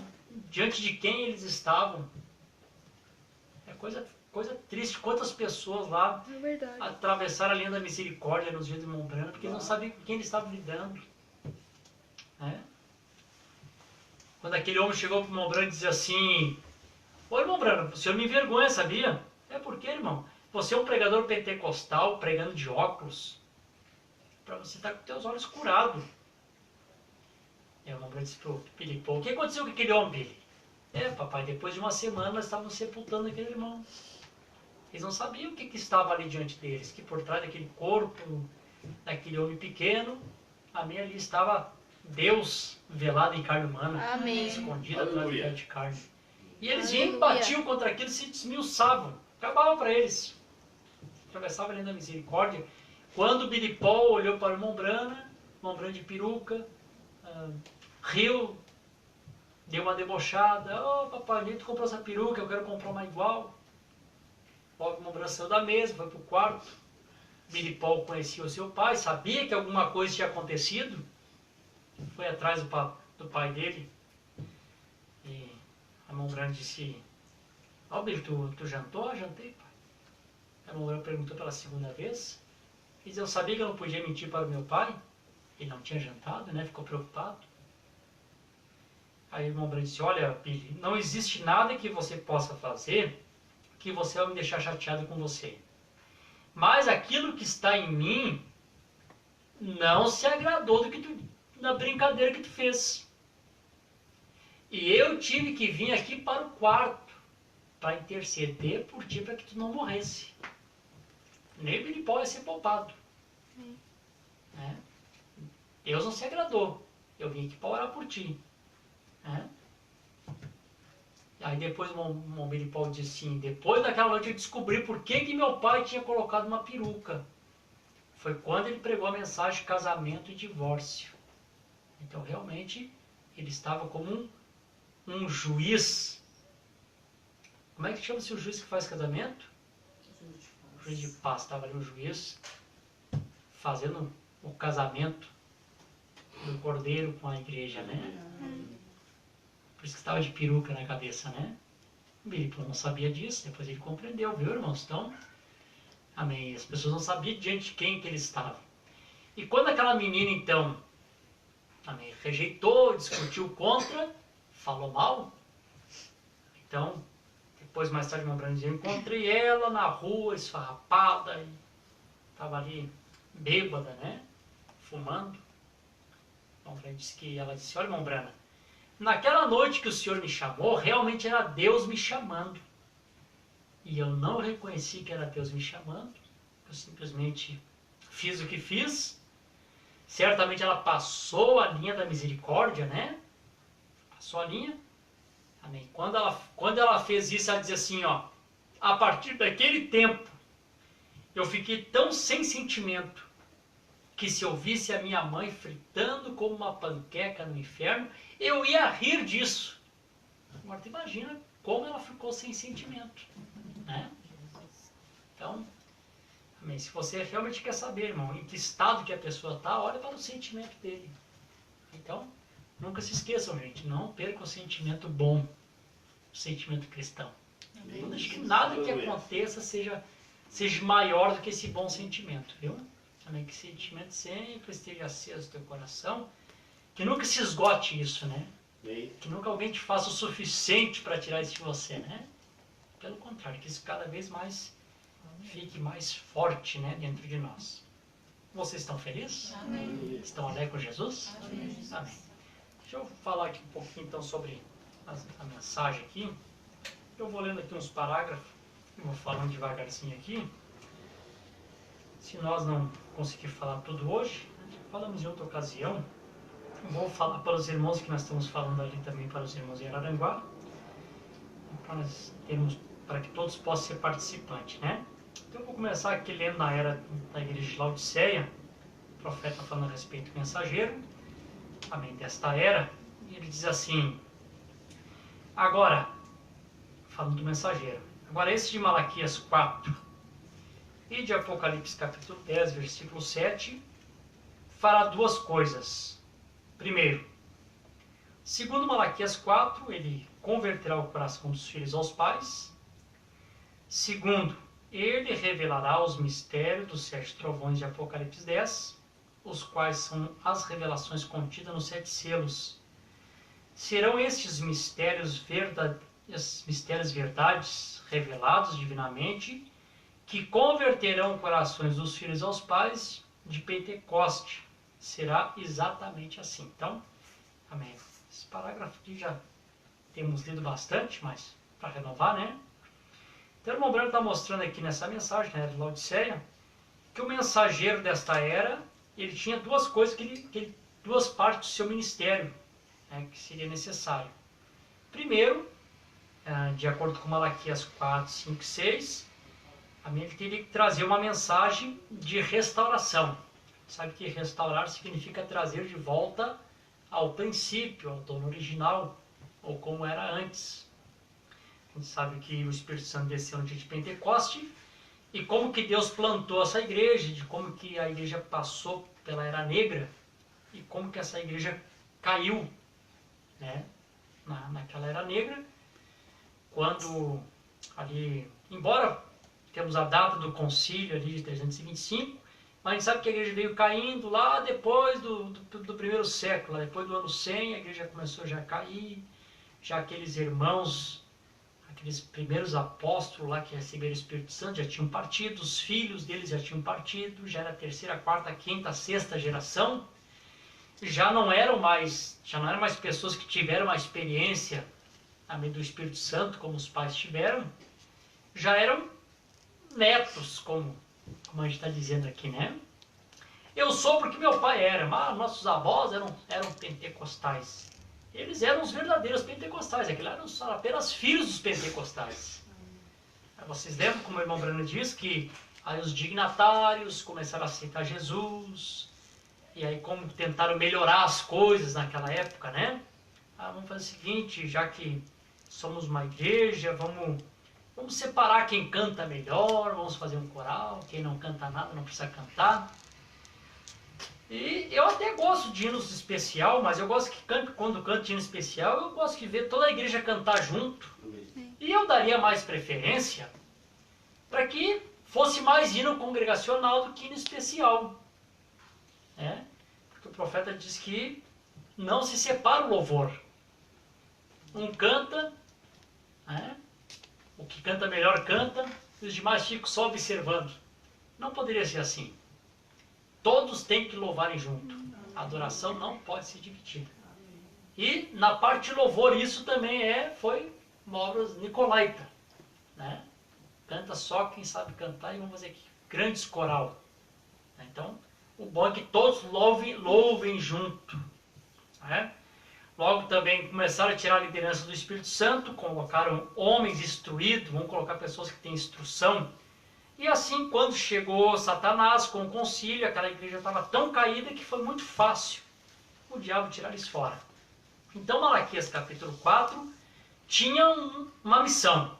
diante de quem eles estavam. É coisa triste. Quantas pessoas lá atravessaram a linha da misericórdia nos dias do irmão Brana, porque não sabiam com quem eles estavam lidando. Né? Quando aquele homem chegou para o irmão Brana e dizia assim, ô irmão Brana, o senhor me envergonha, sabia? É por quê, irmão? Você é um pregador pentecostal, pregando de óculos, para você estar com os teus olhos curados. E o irmão Brana disse para o Filipão, o que aconteceu com aquele homem, Billy? Papai, depois de uma semana nós estávamos sepultando aquele irmão. Eles não sabiam o que estava ali diante deles, que por trás daquele corpo, daquele homem pequeno, ali estava Deus velado em carne humana, Amém. escondido atrás de carne. E eles vinham, batiam contra aquilo, se desmiuçavam, acabava para eles. Atravessava a linha da misericórdia. Quando o Billy Paul olhou para o irmão Brana de peruca, riu, deu uma debochada, papai, tu comprou essa peruca, eu quero comprar uma igual. O irmão Brana saiu da mesa, foi para o quarto. Billy Paul conhecia o seu pai, sabia que alguma coisa tinha acontecido, foi atrás do pai dele. E a irmã Brana disse, Billy, tu jantou? Jantei, pai. A irmã Brana perguntou pela segunda vez. E disse, eu sabia que eu não podia mentir para o meu pai. Ele não tinha jantado, né? Ficou preocupado. Aí o irmão Brana disse, olha, Billy, não existe nada que você possa fazer que você vai me deixar chateado com você. Mas aquilo que está em mim não se agradou da brincadeira que tu fez. E eu tive que vir aqui para o quarto para interceder por ti, para que tu não morresse. Nem Billy Paul ia ser poupado. Né? Deus não se agradou. Eu vim aqui para orar por ti. Né? Aí depois o Billy Paul disse assim, depois daquela noite eu descobri por que meu pai tinha colocado uma peruca. Foi quando ele pregou a mensagem de casamento e divórcio. Então realmente ele estava como um juiz. Como é que chama-se o juiz que faz casamento? O juiz de paz. Estava ali o juiz fazendo o casamento do cordeiro com a igreja, né? Por isso que estava de peruca na cabeça, né? O Billy Paul não sabia disso, depois ele compreendeu, viu, irmãos? Então, amém. As pessoas não sabiam diante de quem que ele estava. E quando aquela menina, então, amém, rejeitou, discutiu contra, falou mal, então, depois, mais tarde, meu Brando, eu encontrei ela na rua, esfarrapada, e estava ali bêbada, né? Fumando. Bom, disse que ela disse, olha, irmão Brana, naquela noite que o Senhor me chamou, realmente era Deus me chamando. E eu não reconheci que era Deus me chamando. Eu simplesmente fiz o que fiz. Certamente ela passou a linha da misericórdia, né? Passou a linha. Amém. Quando ela fez isso, ela diz assim, ó, a partir daquele tempo, eu fiquei tão sem sentimento, que se eu visse a minha mãe fritando como uma panqueca no inferno, eu ia rir disso. Agora tu imagina como ela ficou sem sentimento, né? Então, amém. Se você realmente quer saber, irmão, em que estado que a pessoa está, olha para o sentimento dele. Então, nunca se esqueçam, gente, não perca o sentimento bom, o sentimento cristão. Eu não acho que nada que aconteça seja maior do que esse bom sentimento, viu? Também que esse sentimento sempre esteja aceso no teu coração, que nunca se esgote isso, né? Que nunca alguém te faça o suficiente para tirar isso de você, né? Pelo contrário, que isso cada vez mais fique mais forte, né, dentro de nós. Vocês estão felizes? Amém. Estão alegres com Jesus? Amém. Amém. Deixa eu falar aqui um pouquinho então sobre a mensagem aqui. Eu vou lendo aqui uns parágrafos, eu vou falando devagarzinho aqui. Se nós não conseguirmos falar tudo hoje, falamos em outra ocasião. Vou falar para os irmãos que nós estamos falando ali também, para os irmãos em Araranguá, para que todos possam ser participantes, né? Então eu vou começar aqui lendo na era da igreja de Laodiceia, o profeta falando a respeito do mensageiro, amém, desta era, e ele diz assim, agora, falando do mensageiro, agora esse de Malaquias 4, e de Apocalipse capítulo 10, versículo 7, fará duas coisas. Primeiro, segundo Malaquias 4, ele converterá o coração dos filhos aos pais. Segundo, ele revelará os mistérios dos 7 trovões de Apocalipse 10, os quais são as revelações contidas nos 7 selos. Serão estes mistérios verdades revelados divinamente, que converterão corações dos filhos aos pais de Pentecoste. Será exatamente assim. Então, amém. Esse parágrafo aqui já temos lido bastante, mas para renovar, né? Então, o irmão Branco está mostrando aqui nessa mensagem, né, de Laodiceia, que o mensageiro desta era, ele tinha duas coisas, duas partes do seu ministério, né, que seria necessário. Primeiro, de acordo com Malaquias 4, 5, 6, ele teria que trazer uma mensagem de restauração. Sabe que restaurar significa trazer de volta ao princípio, ao dono original, ou como era antes. A gente sabe que o Espírito Santo desceu no dia de Pentecoste, e como que Deus plantou essa igreja, de como que a igreja passou pela Era Negra, e como que essa igreja caiu, né, naquela Era Negra, quando ali, embora temos a data do concílio ali de 325, mas a gente sabe que a igreja veio caindo lá depois do primeiro século, depois do ano 100, a igreja começou já a cair, já aqueles irmãos, aqueles primeiros apóstolos lá que receberam o Espírito Santo já tinham partido, os filhos deles já tinham partido, já era a terceira, quarta, quinta, sexta geração, já não eram mais pessoas que tiveram uma experiência a meio do Espírito Santo, como os pais tiveram, já eram netos, como a gente está dizendo aqui, né? Eu sou porque meu pai era, mas nossos avós eram pentecostais. Eles eram os verdadeiros pentecostais, aqueles eram apenas filhos dos pentecostais. Vocês lembram como o irmão Breno diz que aí os dignatários começaram a aceitar Jesus, e aí como tentaram melhorar as coisas naquela época, né? Vamos fazer o seguinte, já que somos uma igreja, vamos separar quem canta melhor, vamos fazer um coral, quem não canta nada não precisa cantar. E eu até gosto de hinos especial, mas eu gosto que quando canto hino especial, eu gosto de ver toda a igreja cantar junto. E eu daria mais preferência para que fosse mais hino congregacional do que hino especial. Né? Porque o profeta diz que não se separa o louvor. Um canta, né? O que canta melhor canta, e os demais ficam só observando. Não poderia ser assim. Todos têm que louvarem junto. A adoração não pode se dividir. E na parte de louvor, isso também foi uma obra nicolaita. Né? Canta só quem sabe cantar e vamos fazer aqui grandes coral. Então, o bom é que todos louvem junto. Né? Logo também começaram a tirar a liderança do Espírito Santo, colocaram homens instruídos, vão colocar pessoas que têm instrução. E assim, quando chegou Satanás com o concílio, aquela igreja estava tão caída que foi muito fácil o diabo tirar eles fora. Então, Malaquias capítulo 4 tinha uma missão: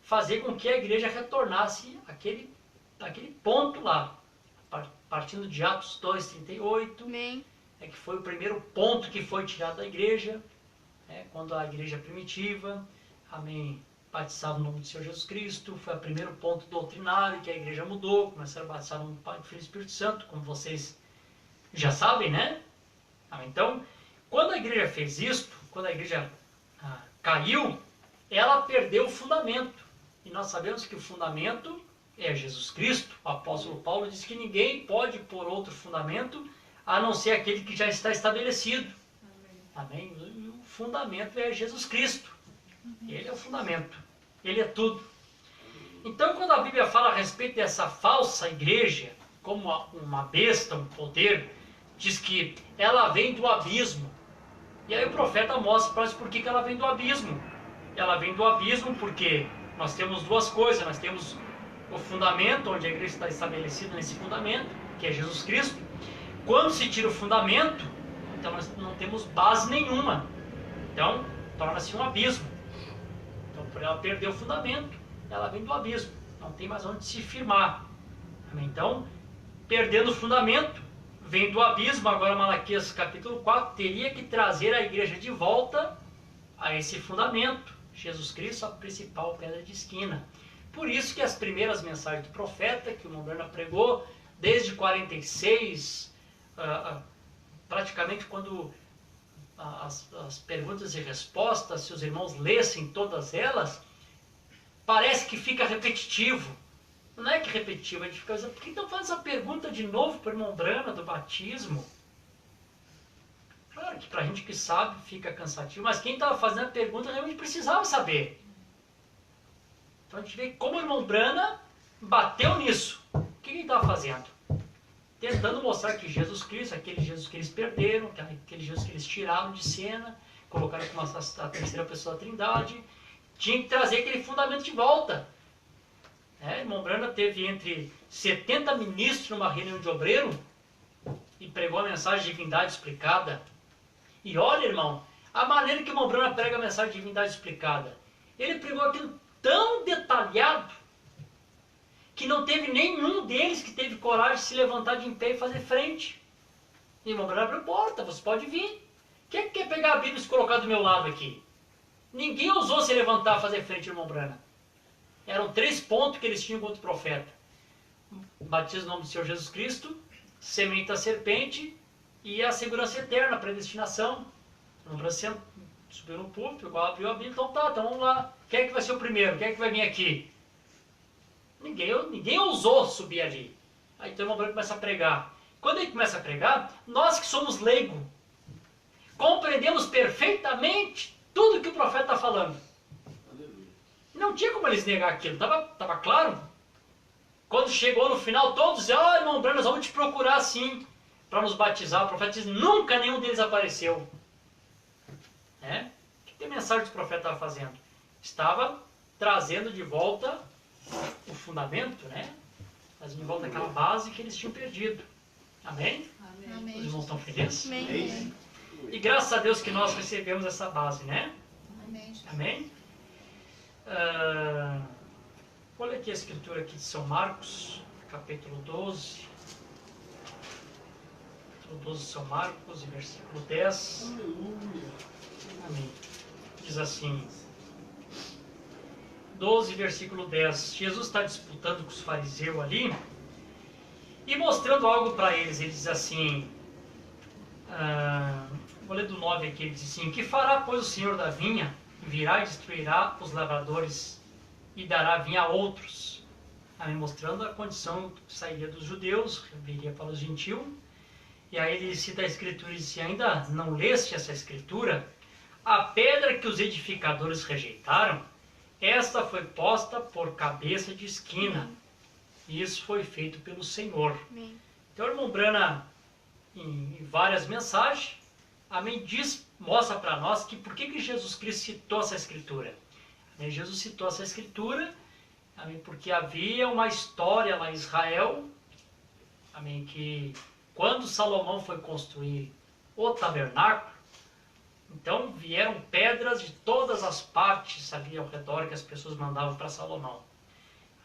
fazer com que a igreja retornasse àquele ponto lá, partindo de Atos 2:38. Amém. Que foi o primeiro ponto que foi tirado da igreja, quando a igreja primitiva, amém, batizava no nome do Senhor Jesus Cristo, foi o primeiro ponto doutrinário que a igreja mudou, começaram a batizar no nome do Pai, do Filho e do Espírito Santo, como vocês já sabem, né? Então, quando a igreja fez isto, quando a igreja caiu, ela perdeu o fundamento. E nós sabemos que o fundamento é Jesus Cristo. O apóstolo Paulo diz que ninguém pode pôr outro fundamento a não ser aquele que já está estabelecido. Amém? O fundamento é Jesus Cristo. Ele é o fundamento. Ele é tudo. Então, quando a Bíblia fala a respeito dessa falsa igreja, como uma besta, um poder, diz que ela vem do abismo. E aí o profeta mostra para nós por que ela vem do abismo. Ela vem do abismo porque nós temos duas coisas. Nós temos o fundamento, onde a igreja está estabelecida nesse fundamento, que é Jesus Cristo. Quando se tira o fundamento, então nós não temos base nenhuma. Então, torna-se um abismo. Então, por ela perder o fundamento, ela vem do abismo. Não tem mais onde se firmar. Então, perdendo o fundamento, vem do abismo. Agora, Malaquias capítulo 4, teria que trazer a igreja de volta a esse fundamento. Jesus Cristo, a principal pedra de esquina. Por isso que as primeiras mensagens do profeta, que o Mombrana pregou, desde 46... praticamente quando as perguntas e respostas, se os irmãos lessem todas elas, parece que fica repetitivo. Não é que é repetitivo, a gente fica dizendo, por que não faz essa pergunta de novo para o irmão Brana do batismo? Claro que para a gente que sabe fica cansativo, mas quem estava fazendo a pergunta realmente precisava saber. Então a gente vê como o irmão Brana bateu nisso. O que ele estava fazendo? Tentando mostrar que Jesus Cristo, aquele Jesus que eles perderam, aquele Jesus que eles tiraram de cena, colocaram como a terceira pessoa da Trindade, tinha que trazer aquele fundamento de volta. Irmão Brana teve entre 70 ministros numa reunião de obreiro e pregou a mensagem de divindade explicada. E olha, irmão, a maneira que o irmão Brana prega a mensagem de divindade explicada, ele pregou aquilo tão detalhado que não teve nenhum deles que teve coragem de se levantar de em pé e fazer frente. E o irmão Brana abriu porta, você pode vir. Quem é que quer pegar a Bíblia e se colocar do meu lado aqui? Ninguém ousou se levantar e fazer frente ao irmão Brana. Eram 3 pontos que eles tinham contra o profeta: batismo no nome do Senhor Jesus Cristo, semente da serpente e a segurança eterna, a predestinação. O irmão Brana subiu no púlpito, abriu a Bíblia, então vamos lá. Quem é que vai ser o primeiro? Quem é que vai vir aqui? Ninguém ousou subir ali. Aí então o irmão Brana começa a pregar. quando ele começa a pregar, nós que somos leigos, compreendemos perfeitamente tudo que o profeta está falando. Não tinha como eles negar aquilo, estava claro. Quando chegou no final, todos diziam, irmão Branham, nós vamos te procurar sim, para nos batizar. O profeta diz, nunca nenhum deles apareceu. O que a mensagem do profeta estava fazendo? Estava trazendo de volta o fundamento, trazendo de volta aquela base que eles tinham perdido. Amém? Amém. Os irmãos estão felizes? Amém. E graças a Deus que nós recebemos essa base, Amém. Amém? Olha aqui a escritura aqui de São Marcos, capítulo 12. Capítulo 12 de São Marcos, versículo 10. Amém. Diz assim, 12, versículo 10. Jesus está disputando com os fariseus ali e mostrando algo para eles. Ele diz assim, vou ler do 9 aqui, ele diz assim, que fará, pois, o Senhor da vinha? Virá e destruirá os lavradores e dará vinha a outros. Amém? Mostrando a condição que sairia dos judeus, viria para os gentios. E aí ele cita a escritura e diz assim, ainda não leste essa escritura? A pedra que os edificadores rejeitaram, esta foi posta por cabeça de esquina. E isso foi feito pelo Senhor. Amém. Então o irmão Branham, em várias mensagens, amém, mostra para nós que por que Jesus Cristo citou essa escritura. Amém? Jesus citou essa escritura, amém, porque havia uma história lá em Israel, amém, que quando Salomão foi construir o tabernáculo, então vieram pedras de todas as partes ali ao redor que as pessoas mandavam para Salomão.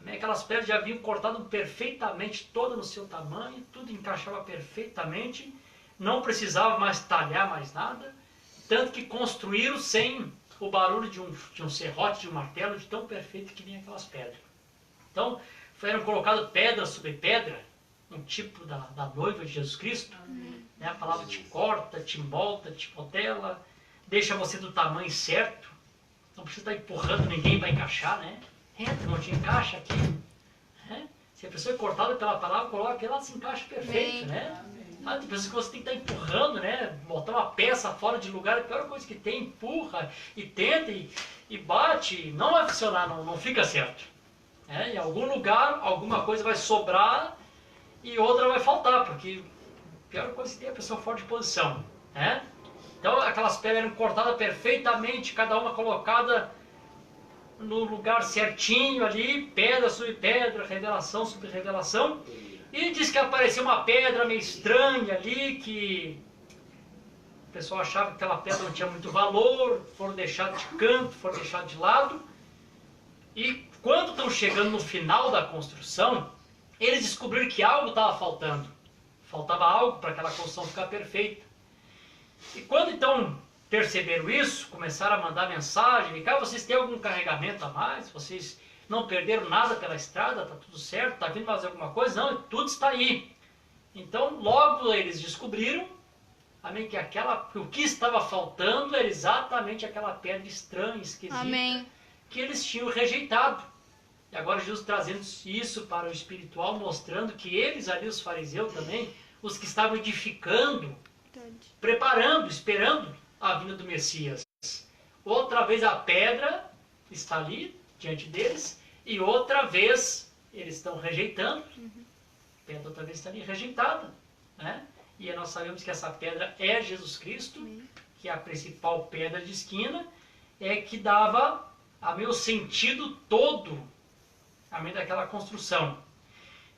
Amém? Aquelas pedras já haviam cortado perfeitamente, todas no seu tamanho, tudo encaixava perfeitamente, não precisava mais talhar mais nada, tanto que construíram sem o barulho de um serrote, de um martelo, de tão perfeito que vinha aquelas pedras. Então, foram colocadas pedra sobre pedra, um tipo da noiva de Jesus Cristo. A palavra te corta, te molda, te modela, deixa você do tamanho certo, não precisa estar empurrando ninguém para encaixar, Entra, não te encaixa aqui. Se a pessoa é cortada pela palavra, coloca ela, se encaixa perfeito, tem pessoas que você tem que estar empurrando, botar uma peça fora de lugar, a pior coisa que tem, empurra e tenta e bate, não vai funcionar, não fica certo. Em algum lugar, alguma coisa vai sobrar e outra vai faltar, porque a pior coisa que tem é a pessoa fora de posição. Então aquelas pedras eram cortadas perfeitamente, cada uma colocada no lugar certinho ali, pedra sobre pedra, revelação sobre revelação. E diz que apareceu uma pedra meio estranha ali, que o pessoal achava que aquela pedra não tinha muito valor, foram deixados de canto, foram deixados de lado. E quando estão chegando no final da construção, eles descobriram que algo estava faltando. Faltava algo para aquela construção ficar perfeita. E quando então perceberam isso, começaram a mandar mensagem, vocês têm algum carregamento a mais? Vocês não perderam nada pela estrada? Está tudo certo? Está vindo mais alguma coisa? Não, tudo está aí. Então logo eles descobriram, amém, que o que estava faltando era exatamente aquela pedra estranha, esquisita, Amém. que eles tinham rejeitado. E agora Jesus trazendo isso para o espiritual, mostrando que eles ali, os fariseus também, os que estavam edificando, preparando, esperando a vinda do Messias. Outra vez a pedra está ali diante deles e outra vez eles estão rejeitando. A pedra outra vez está ali rejeitada, E nós sabemos que essa pedra é Jesus Cristo, que é a principal pedra de esquina, que dava o sentido todo daquela construção.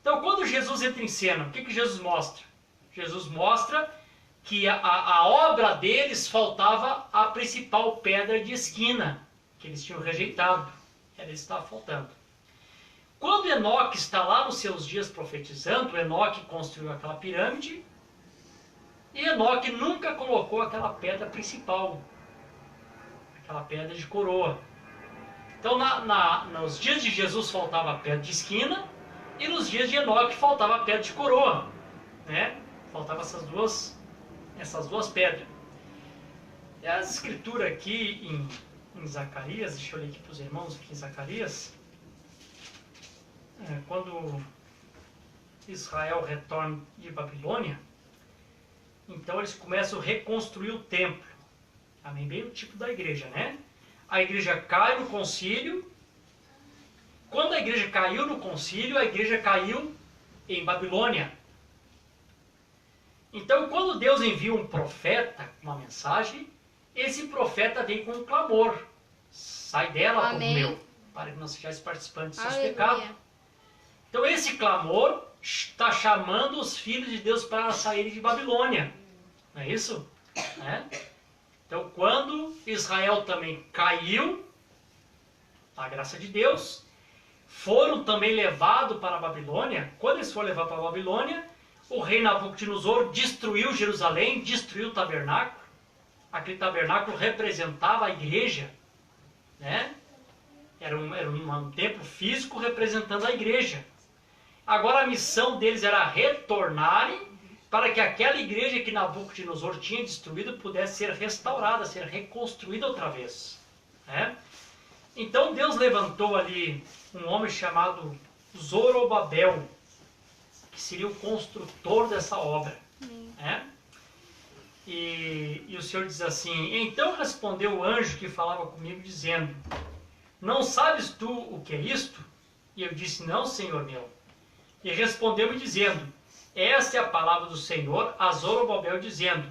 Então quando Jesus entra em cena, o que Jesus mostra? Jesus mostra que a obra deles faltava a principal pedra de esquina, que eles tinham rejeitado. Ela estava faltando. Quando Enoque está lá nos seus dias profetizando, Enoque construiu aquela pirâmide, e Enoque nunca colocou aquela pedra principal, aquela pedra de coroa. Então nos dias de Jesus faltava a pedra de esquina, e nos dias de Enoque faltava a pedra de coroa. Faltavam essas duas pedras. E a escritura aqui em Zacarias, deixa eu ler aqui para os irmãos aqui em Zacarias, quando Israel retorna de Babilônia, então eles começam a reconstruir o templo. Também bem o tipo da igreja, né? A igreja cai no concílio. Quando a igreja caiu no concílio, a igreja caiu em Babilônia. Então, quando Deus envia um profeta com uma mensagem, esse profeta vem com um clamor. Sai dela, povo meu, para que não sejais participantes dos seus pecados. Então, esse clamor está chamando os filhos de Deus para saírem de Babilônia. Não é isso? É? Então, quando Israel também caiu, a graça de Deus, foram também levados para a Babilônia. Quando eles foram levados para a Babilônia, o rei Nabucodonosor destruiu Jerusalém, destruiu o tabernáculo. Aquele tabernáculo representava a igreja, né? Era um templo físico representando a igreja. Agora a missão deles era retornarem para que aquela igreja que Nabucodonosor tinha destruído pudesse ser restaurada, ser reconstruída outra vez, né? Então Deus levantou ali um homem chamado Zorobabel, que seria o construtor dessa obra, né? E o Senhor diz assim: então respondeu o anjo que falava comigo, dizendo: não sabes tu o que é isto? E eu disse: não, Senhor meu. E respondeu-me dizendo: esta é a palavra do Senhor a Zorobabel, dizendo: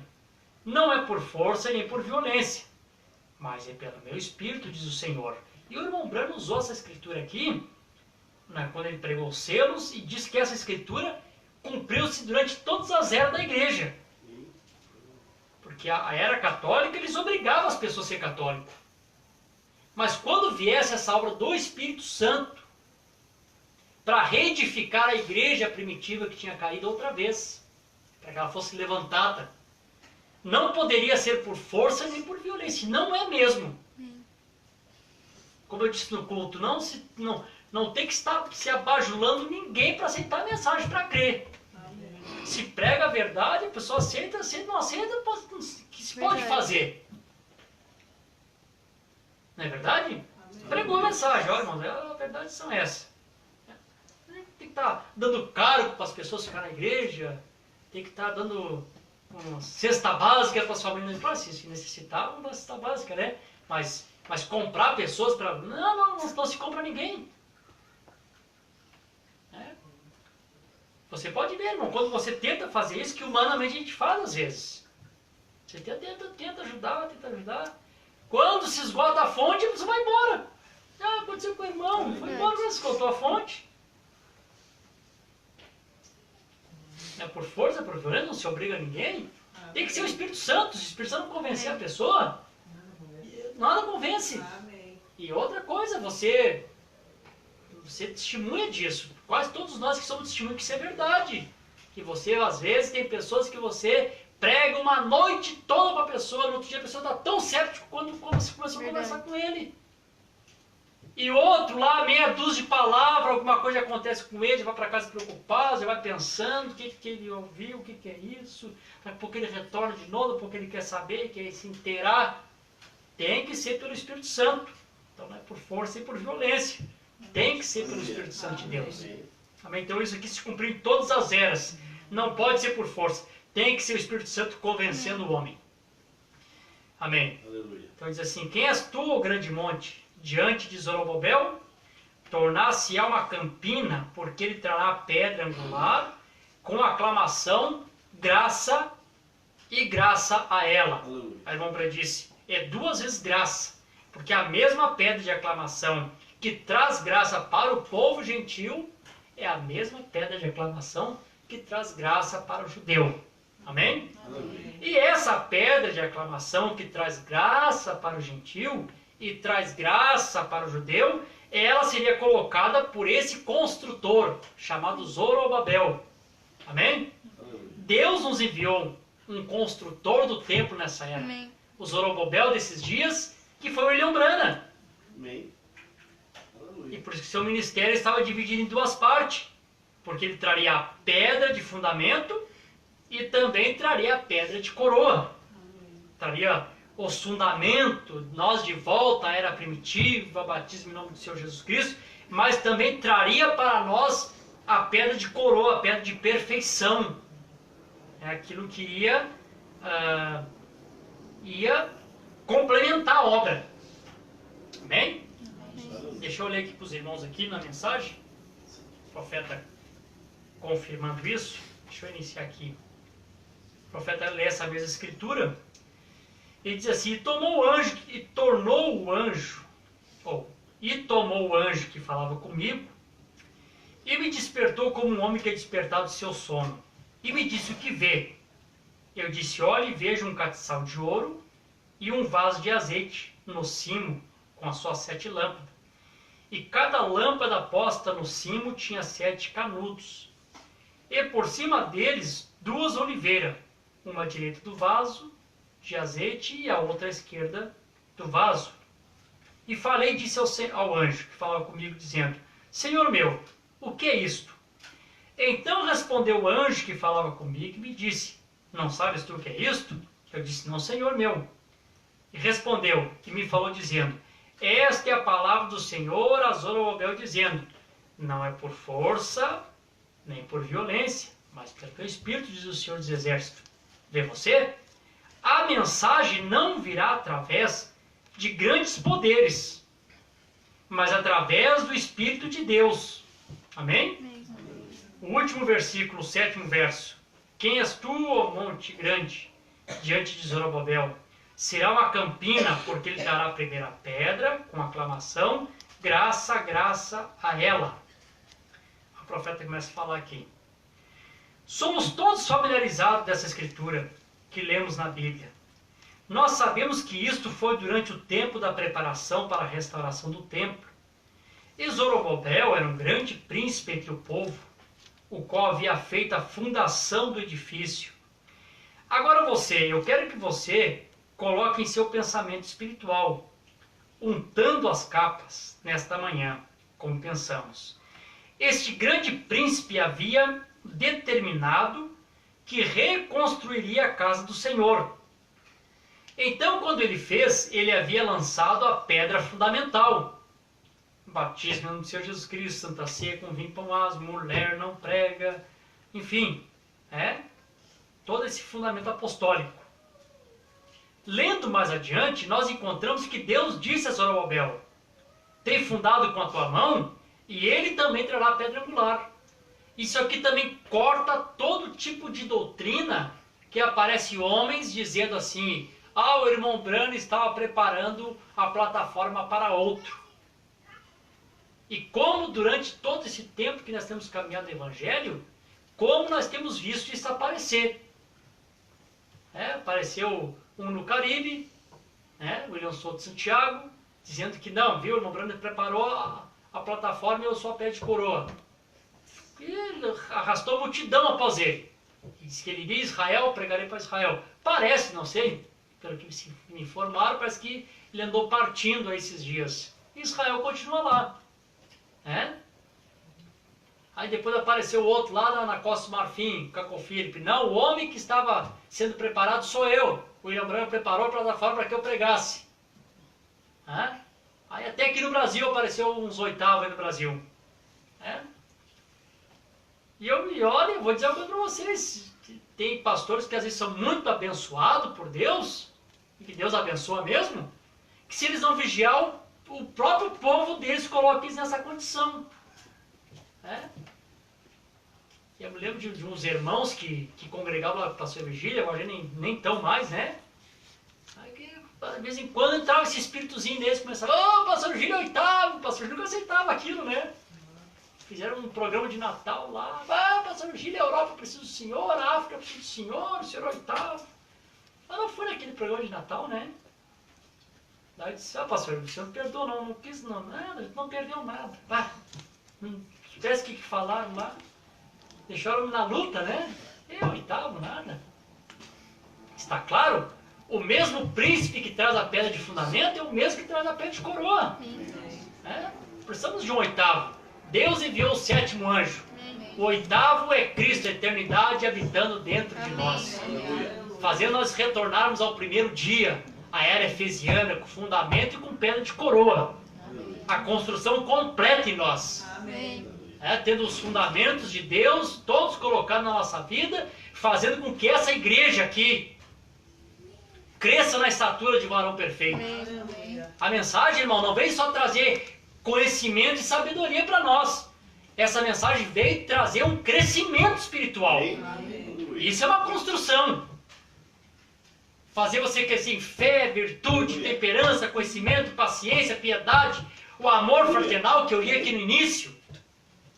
não é por força nem por violência, mas é pelo meu espírito, diz o Senhor. E o irmão Branham usou essa escritura aqui, né, quando ele pregou os selos, e disse que essa escritura cumpriu-se durante todas as eras da igreja. Porque a era católica, eles obrigavam as pessoas a ser católicas. Mas quando viesse essa obra do Espírito Santo, para reedificar a igreja primitiva que tinha caído outra vez, para que ela fosse levantada, não poderia ser por força nem por violência. Não é mesmo. Como eu disse no culto, não tem que estar se abajulando ninguém para aceitar a mensagem, para crer. Se prega a verdade, a pessoa aceita, não aceita, o que se pode fazer? Não é verdade? Pregou a mensagem, olha, irmãos, a verdade são essas. Tem que estar dando cargo para as pessoas ficarem na igreja, tem que estar dando uma cesta básica para as famílias. Claro, se necessitar, uma cesta básica, né? Mas comprar pessoas para... Não se compra ninguém. Você pode ver, irmão, quando você tenta fazer isso, que humanamente a gente faz às vezes. Você tenta ajudar. Quando se esgota a fonte, você vai embora. Aconteceu com o irmão, foi embora, você esgotou a fonte. Não é por força, é por violência, não se obriga a ninguém. Tem que ser o Espírito Santo. Se o Espírito Santo não convencer a pessoa, nada convence. E outra coisa, você testemunha disso. Quase todos nós que somos testemunhas que isso é verdade. Que você, às vezes, tem pessoas que você prega uma noite toda para a pessoa, no outro dia a pessoa está tão cética quando você começou a conversar com ele. E outro lá, meia dúzia de palavras, alguma coisa acontece com ele, vai para casa preocupado, já vai pensando o que ele ouviu, o que é isso. Daqui a pouco ele retorna de novo, porque ele quer saber, quer se inteirar. Tem que ser pelo Espírito Santo. Então não é por força e por violência. Tem que ser pelo Espírito Santo de Deus. Amém? Então isso aqui se cumprir em todas as eras. Não pode ser por força. Tem que ser o Espírito Santo convencendo o homem. Amém? Aleluia. Então diz assim: quem és tu, ó grande monte, diante de Zorobabel? Tornar-se-á uma campina, porque ele trará pedra angular, com aclamação, graça e graça a ela. Aleluia. A irmã Bra disse: é duas vezes graça, porque a mesma pedra de aclamação que traz graça para o povo gentil é a mesma pedra de aclamação que traz graça para o judeu. Amém? Aleluia. E essa pedra de aclamação que traz graça para o gentil e traz graça para o judeu, ela seria colocada por esse construtor chamado Zorobabel. Amém? Aleluia. Deus nos enviou um construtor do templo nessa era. Amém. O Zorobabel desses dias, que foi o William Branham. Amém. E por isso que seu ministério estava dividido em duas partes. Porque ele traria a pedra de fundamento e também traria a pedra de coroa. Traria os fundamentos, nós de volta à era primitiva, batismo em nome do Senhor Jesus Cristo, mas também traria para nós a pedra de coroa, a pedra de perfeição. É aquilo que ia complementar a obra. Amém? Deixa eu ler aqui para os irmãos aqui na mensagem. O profeta confirmando isso. Deixa eu iniciar aqui. O profeta lê essa mesma escritura. Ele diz assim: e tomou o anjo que falava comigo, e me despertou como um homem que é despertado do seu sono. E me disse: o que vê? Eu disse: olhe e vejo um castiçal de ouro e um vaso de azeite no cimo, com as suas 7 lâmpadas. E cada lâmpada posta no cimo tinha 7 canudos. E por cima deles 2 oliveiras, uma à direita do vaso de azeite e a outra à esquerda do vaso. E falei e disse ao anjo que falava comigo, dizendo: Senhor meu, o que é isto? Então respondeu o anjo que falava comigo e me disse: não sabes tu o que é isto? Eu disse: não, Senhor meu. E respondeu e me falou dizendo: esta é a palavra do Senhor a Zorobabel, dizendo: não é por força nem por violência, mas pelo teu Espírito, diz o Senhor dos Exércitos. Vê você? A mensagem não virá através de grandes poderes, mas através do Espírito de Deus. Amém? O último versículo, o 7º verso. Quem és tu, ó monte grande, diante de Zorobabel? Será uma campina, porque ele dará a primeira pedra, com aclamação, graça, graça a ela. O profeta começa a falar aqui. Somos todos familiarizados dessa escritura que lemos na Bíblia. Nós sabemos que isto foi durante o tempo da preparação para a restauração do templo. E Zorobabel era um grande príncipe entre o povo, o qual havia feito a fundação do edifício. Agora eu quero que você coloque em seu pensamento espiritual, untando as capas nesta manhã, como pensamos. Este grande príncipe havia determinado que reconstruiria a casa do Senhor. Então, quando ele fez, ele havia lançado a pedra fundamental. Batismo no Senhor Jesus Cristo, Santa Ceia com vinho, pão aso, mulher não prega, enfim, todo esse fundamento apostólico. Lendo mais adiante, nós encontramos que Deus disse a Zorobabel: tem fundado com a tua mão, e ele também trará a pedra angular. Isso aqui também corta todo tipo de doutrina que aparece homens dizendo assim: o irmão Brano estava preparando a plataforma para outro. E como durante todo esse tempo que nós temos caminhado no Evangelho, como nós temos visto isso aparecer. Apareceu um no Caribe, William Souto de Santiago, dizendo que não, viu, o irmão Brano preparou a plataforma e eu sou a pé de coroa. E ele arrastou a multidão após ele. Diz que ele iria a Israel, pregarei para Israel. Parece, não sei, pelo que me informaram, parece que ele andou partindo a esses dias. E Israel continua lá. Aí depois apareceu outro lá na Costa do Marfim, Cacau Filipe. Não, o homem que estava sendo preparado sou eu. O William Branham preparou a plataforma para que eu pregasse. Aí até aqui no Brasil apareceu uns 8º aí no Brasil. E olha, eu vou dizer uma coisa para vocês. Tem pastores que às vezes são muito abençoados por Deus, e que Deus abençoa mesmo, que se eles não vigiar, o próprio povo deles coloca eles nessa condição. Eu me lembro de uns irmãos que congregavam lá para a sua vigília, agora nem tão mais, Aí que, de vez em quando entrava esse espíritozinho deles, começava: pastor Vigília é 8º, pastor Vigília não aceitava aquilo, Fizeram um programa de Natal lá: pastor Vigília, a Europa precisa do Senhor, a África precisa do Senhor, o Senhor é 8º. Mas não foi naquele programa de Natal, Daí eu disse: pastor, o senhor não perdoou, não quis, nada, a gente não perdeu nada. Não tivesse o que falaram lá, deixaram na luta, É 8º, nada. Está claro? O mesmo príncipe que traz a pedra de fundamento é o mesmo que traz a pedra de coroa. Precisamos de um 8º. Deus enviou o 7º anjo. O 8º é Cristo, a eternidade habitando dentro de nós, fazendo nós retornarmos ao primeiro dia, a era efesiana, com fundamento e com pedra de coroa. A construção completa em nós. tendo os fundamentos de Deus, todos colocados na nossa vida, fazendo com que essa igreja aqui cresça na estatura de varão perfeito. A mensagem, irmão, não veio só trazer conhecimento e sabedoria para nós. Essa mensagem veio trazer um crescimento espiritual. Isso é uma construção. Fazer você crescer em fé, virtude, temperança, conhecimento, paciência, piedade, o amor fraternal que eu li aqui no início,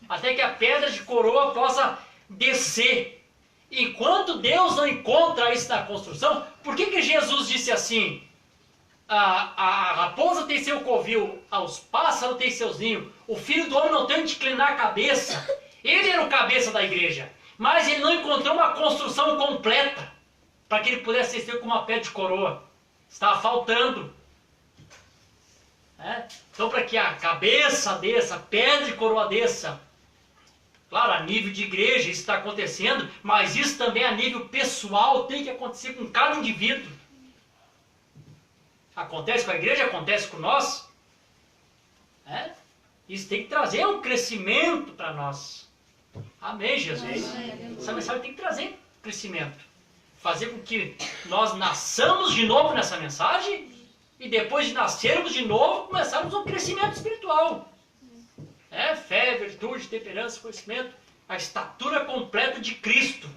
até que a pedra de coroa possa descer. Enquanto Deus não encontra isso na construção, por que Jesus disse assim? A raposa tem seu covil, os pássaros têm seus ninhos, o filho do homem não tem onde inclinar a cabeça. Ele era o cabeça da igreja, mas ele não encontrou uma construção completa para que ele pudesse descer com uma pedra de coroa. Estava faltando. Então, para que a cabeça desça, a pedra de coroa desça, claro, a nível de igreja isso está acontecendo, mas isso também a nível pessoal tem que acontecer com cada indivíduo. Acontece com a igreja, acontece com nós. Isso tem que trazer um crescimento para nós. Amém, Jesus? Essa mensagem tem que trazer crescimento. Fazer com que nós nasçamos de novo nessa mensagem e depois de nascermos de novo, começarmos um crescimento espiritual. Fé, virtude, temperança, conhecimento, a estatura completa de Cristo.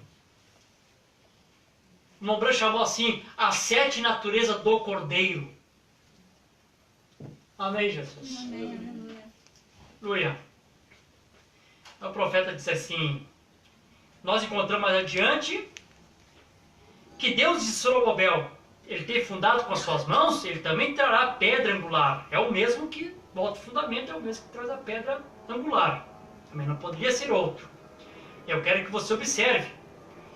O Montbran chamou assim, as 7 naturezas do Cordeiro. Amém, Jesus? Amém. Aleluia. O profeta disse assim, nós encontramos mais adiante que Deus de Zorobabel, ele tem fundado com as suas mãos, ele também trará pedra angular. É o mesmo que bota o fundamento, é o mesmo que traz a pedra angular. Também não poderia ser outro. Eu quero que você observe.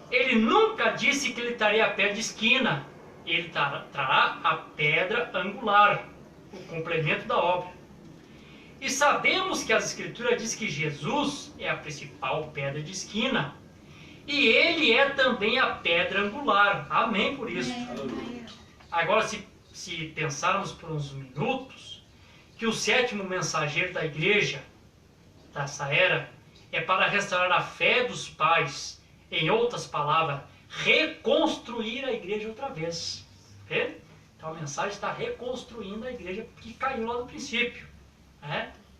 Ele nunca disse que ele traria a pedra de esquina. Ele trará a pedra angular, o complemento da obra. E sabemos que as Escrituras dizem que Jesus é a principal pedra de esquina. E ele é também a pedra angular. Amém por isso. Agora, se pensarmos por uns minutos, que o 7º mensageiro da igreja, dessa era, é para restaurar a fé dos pais. Em outras palavras, reconstruir a igreja outra vez. Então a mensagem está reconstruindo a igreja que caiu lá no princípio.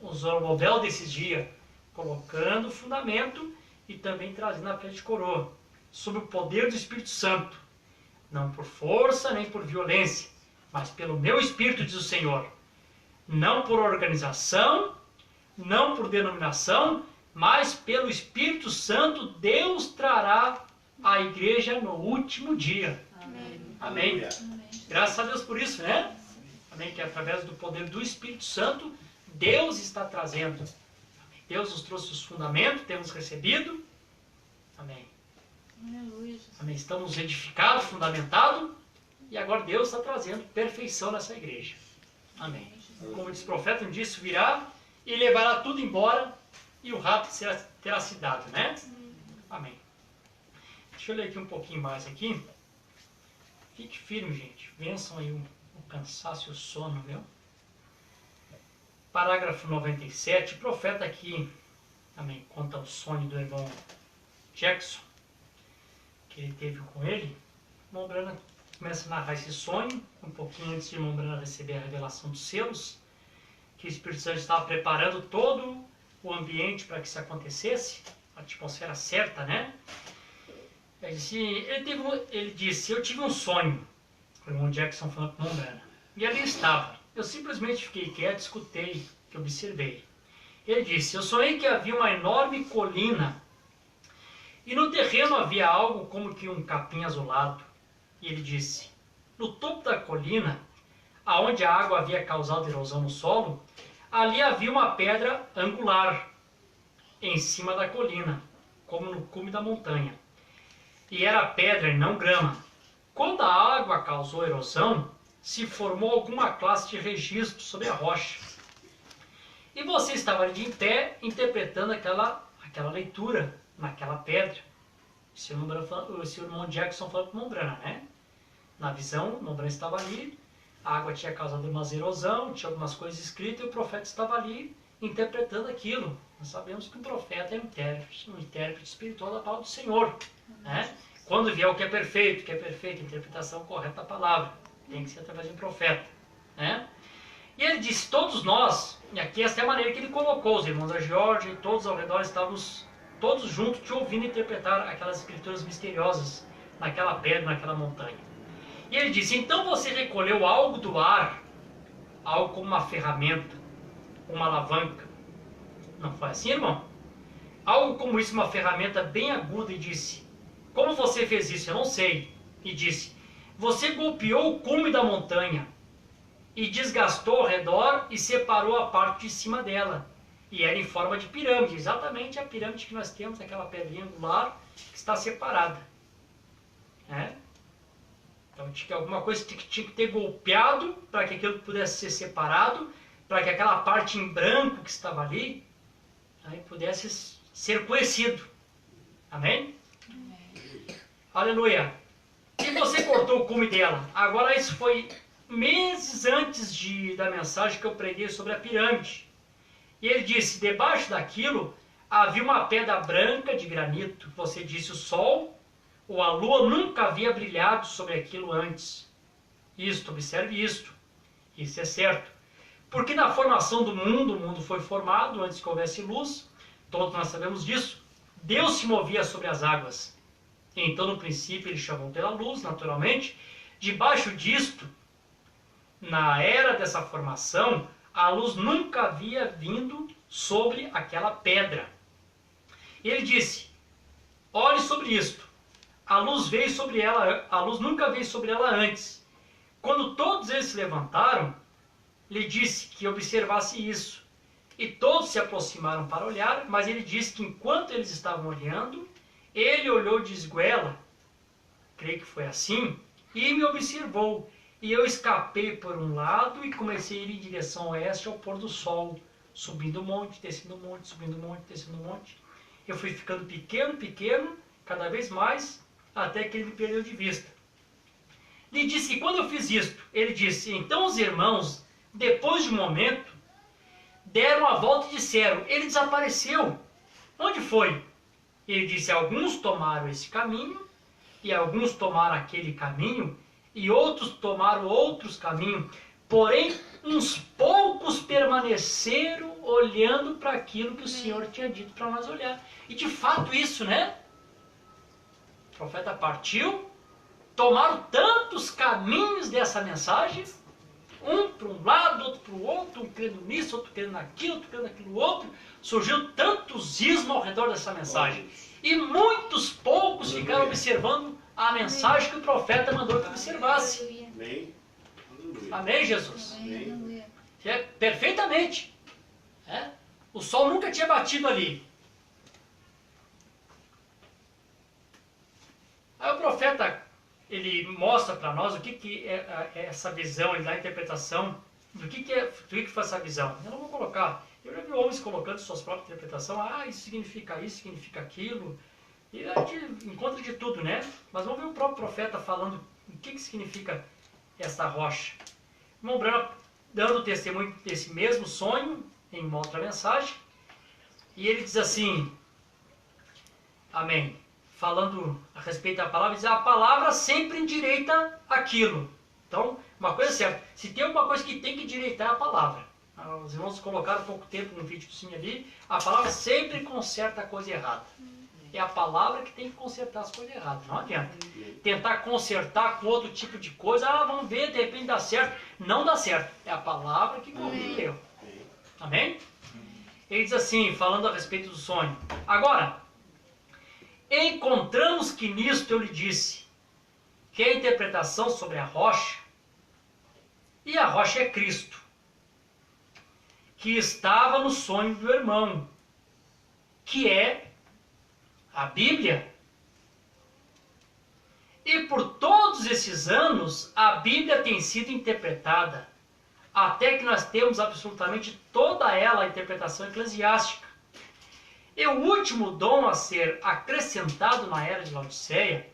O Zorobabel desses dias, colocando o fundamento e também trazendo a pedra de coroa, sob o poder do Espírito Santo. Não por força nem por violência, mas pelo meu Espírito, diz o Senhor. Não por organização, não por denominação, mas pelo Espírito Santo Deus trará a igreja no último dia. Amém. Graças a Deus por isso, né? Amém. Que através do poder do Espírito Santo, Deus está trazendo. Amém. Deus nos trouxe os fundamentos, temos recebido. Amém. Amém. Estamos edificados, fundamentados, e agora Deus está trazendo perfeição nessa igreja. Amém. Como diz o profeta, um dia isso virá e levará tudo embora, e o rapto terá se dado, né? Amém. Deixa eu ler aqui um pouquinho mais aqui. Fique firme, gente. Vençam aí o cansaço e o sono, viu? Parágrafo 97. O profeta aqui, amém, conta o sonho do irmão Jackson, que ele teve com ele. Montbran começa a narrar esse sonho, um pouquinho antes de Montbran receber a revelação dos selos, que o Espírito Santo estava preparando todo o ambiente para que isso acontecesse, a atmosfera certa, né? Ele disse, eu tive um sonho, o irmão Jackson falando com Montbran, e ali estava. Eu simplesmente fiquei quieto, escutei, que observei. Ele disse, eu sonhei que havia uma enorme colina, e no terreno havia algo como que um capim azulado. E ele disse, no topo da colina, aonde a água havia causado erosão no solo, ali havia uma pedra angular, em cima da colina, como no cume da montanha. E era pedra e não grama. Quando a água causou erosão, se formou alguma classe de registro sobre a rocha. E você estava ali em pé, interpretando aquela leitura naquela pedra. O irmão Jackson falou para o Montbran, né? Na visão, o Montbran estava ali, a água tinha causado uma erosão, tinha algumas coisas escritas, e o profeta estava ali interpretando aquilo. Nós sabemos que um profeta é um intérprete espiritual da palavra do Senhor. Né? Quando vier o que é perfeito, a interpretação correta da palavra, tem que ser através de um profeta. Né? E ele disse, todos nós, e aqui essa é a maneira que ele colocou, os irmãos da Geórgia e todos ao redor estávamos todos juntos te ouvindo interpretar aquelas escrituras misteriosas naquela pedra, naquela montanha. E ele disse, então você recolheu algo do ar, algo como uma ferramenta, uma alavanca. Não foi assim, irmão? Algo como isso, uma ferramenta bem aguda, e disse, como você fez isso? Eu não sei. E disse, você golpeou o cume da montanha e desgastou ao redor e separou a parte de cima dela. E era em forma de pirâmide, exatamente a pirâmide que nós temos, aquela pedrinha angular que está separada. Então tinha alguma coisa que tinha que ter golpeado para que aquilo pudesse ser separado, para que aquela parte em branco que estava ali pudesse ser conhecido. Amém? Aleluia. E você cortou o cume dela. Agora isso foi meses antes da mensagem que eu preguei sobre a pirâmide. E ele disse, debaixo daquilo havia uma pedra branca de granito. Você disse, o sol ou a lua nunca havia brilhado sobre aquilo antes. Observe isto. Isso é certo. Porque na formação do mundo, o mundo foi formado antes que houvesse luz. Todos nós sabemos disso. Deus se movia sobre as águas. Então, no princípio, ele chamou pela luz, naturalmente. Debaixo disto, na era dessa formação, a luz nunca havia vindo sobre aquela pedra. Ele disse, olhe sobre isto. A luz veio sobre ela, a luz nunca veio sobre ela antes. Quando todos eles se levantaram, lhe disse que observasse isso. E todos se aproximaram para olhar, mas ele disse que enquanto eles estavam olhando, ele olhou de esguela, creio que foi assim, e me observou. E eu escapei por um lado e comecei a ir em direção oeste ao pôr do sol, subindo o monte, descendo o monte, subindo o monte, descendo o monte. Eu fui ficando pequeno, cada vez mais, até que ele me perdeu de vista. Lhe disse que quando eu fiz isto, ele disse, então os irmãos, depois de um momento, deram a volta e disseram, ele desapareceu. Onde foi? Ele disse, alguns tomaram esse caminho, e alguns tomaram aquele caminho, e outros tomaram outros caminhos. Porém, uns poucos permaneceram olhando para aquilo que o Senhor tinha dito para nós olhar. E de fato isso, né? O profeta partiu, tomaram tantos caminhos dessa mensagem, um para um lado, outro para o outro, um crendo nisso, outro crendo naquilo, outro crendo naquilo outro. Surgiu tantos ismos ao redor dessa mensagem. E muitos poucos ficaram observando a mensagem que o profeta mandou que observasse. Amém. Amém, Jesus? Amém. Perfeitamente. O sol nunca tinha batido ali. Aí o profeta, ele mostra para nós o que é essa visão, ele dá a interpretação do que foi essa visão. Eu não vou colocar, eu já vi homens colocando suas próprias interpretações, isso, significa aquilo, e a gente encontra de tudo, né? Mas vamos ver o próprio profeta falando o que significa essa rocha. O irmão Branham dando testemunho desse mesmo sonho em uma outra mensagem, e ele diz assim, amém, falando a respeito da palavra, diz, a palavra sempre endireita aquilo. Então, uma coisa certa, se tem alguma coisa que tem que endireitar é a palavra. Os irmãos colocaram há pouco tempo no videozinho ali, a palavra sempre conserta a coisa errada. É a palavra que tem que consertar as coisas erradas, não adianta. Tentar consertar com outro tipo de coisa, vamos ver, de repente dá certo. Não dá certo, é a palavra que corrige o erro. Amém? Ele diz assim, falando a respeito do sonho. Agora, encontramos que nisto eu lhe disse, que é a interpretação sobre a rocha, e a rocha é Cristo, que estava no sonho do irmão, que é a Bíblia. E por todos esses anos, a Bíblia tem sido interpretada, até que nós temos absolutamente toda ela a interpretação eclesiástica. E o último dom a ser acrescentado na era de Laodiceia,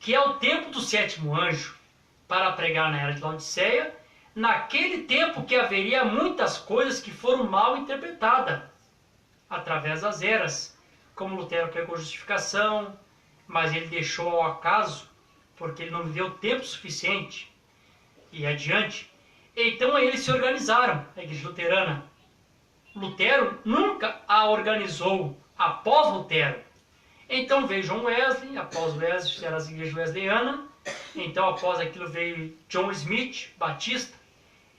que é o tempo do sétimo anjo, para pregar na era de Laodiceia, naquele tempo que haveria muitas coisas que foram mal interpretadas. através das eras, como Lutero pegou justificação, mas ele deixou ao acaso, porque ele não viveu tempo suficiente, e adiante. Então aí eles se organizaram, a Igreja Luterana. Lutero nunca a organizou após Lutero. Então veio John Wesley, após Wesley era a Igreja Wesleyana, então após aquilo veio John Smith, Batista,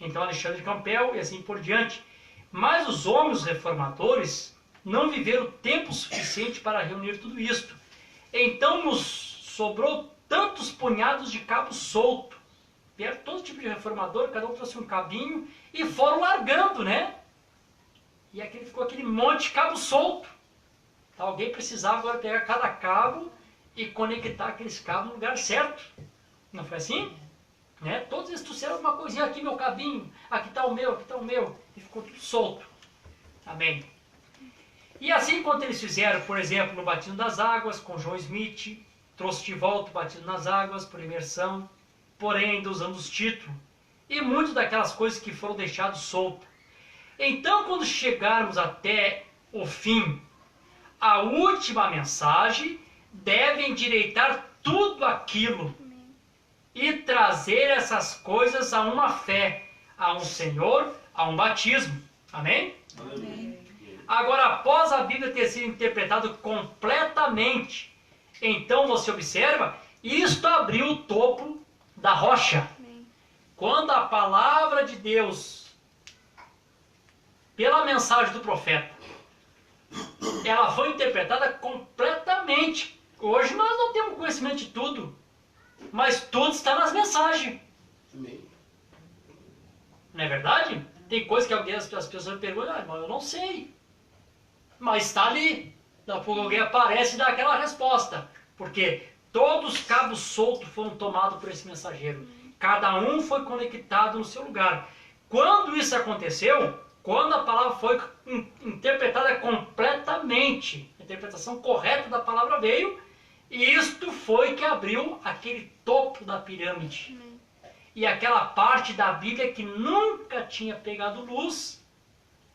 então Alexandre Campbell e assim por diante. Mas os homens reformadores não viveram tempo suficiente para reunir tudo isto. Então nos sobrou tantos punhados de cabos soltos. Vieram todo tipo de reformador, cada um trouxe um cabinho e foram largando, né? E aquele, ficou aquele monte de cabo solto. Então, alguém precisava agora pegar cada cabo e conectar aqueles cabos no lugar certo. Não foi assim? Né? Todos eles trouxeram alguma coisinha, aqui meu cabinho, aqui está o meu, aqui está o meu. E ficou tudo solto. Amém? E assim, quando eles fizeram, por exemplo, no batismo das águas, com John Smith, trouxe de volta o batismo nas águas por imersão, porém ainda usando os títulos, e muitas daquelas coisas que foram deixadas soltas. Então, quando chegarmos até o fim, a última mensagem deve endireitar tudo aquilo e trazer essas coisas a uma fé, a um Senhor, a um batismo. Amém? Amém. Agora, após a Bíblia ter sido interpretada completamente, então você observa, isto abriu o topo da rocha. Quando a palavra de Deus, pela mensagem do profeta, ela foi interpretada completamente. Hoje nós não temos conhecimento de tudo, mas tudo está nas mensagens. Amém. Não é verdade? Tem coisa que alguém, as pessoas perguntam, mas eu não sei. Mas está ali. Daqui a pouco alguém aparece e dá aquela resposta. Porque todos os cabos soltos foram tomados por esse mensageiro. Cada um foi conectado no seu lugar. Quando isso aconteceu, quando a palavra foi interpretada completamente, a interpretação correta da palavra veio, e isto foi que abriu aquele topo da pirâmide. E aquela parte da Bíblia que nunca tinha pegado luz,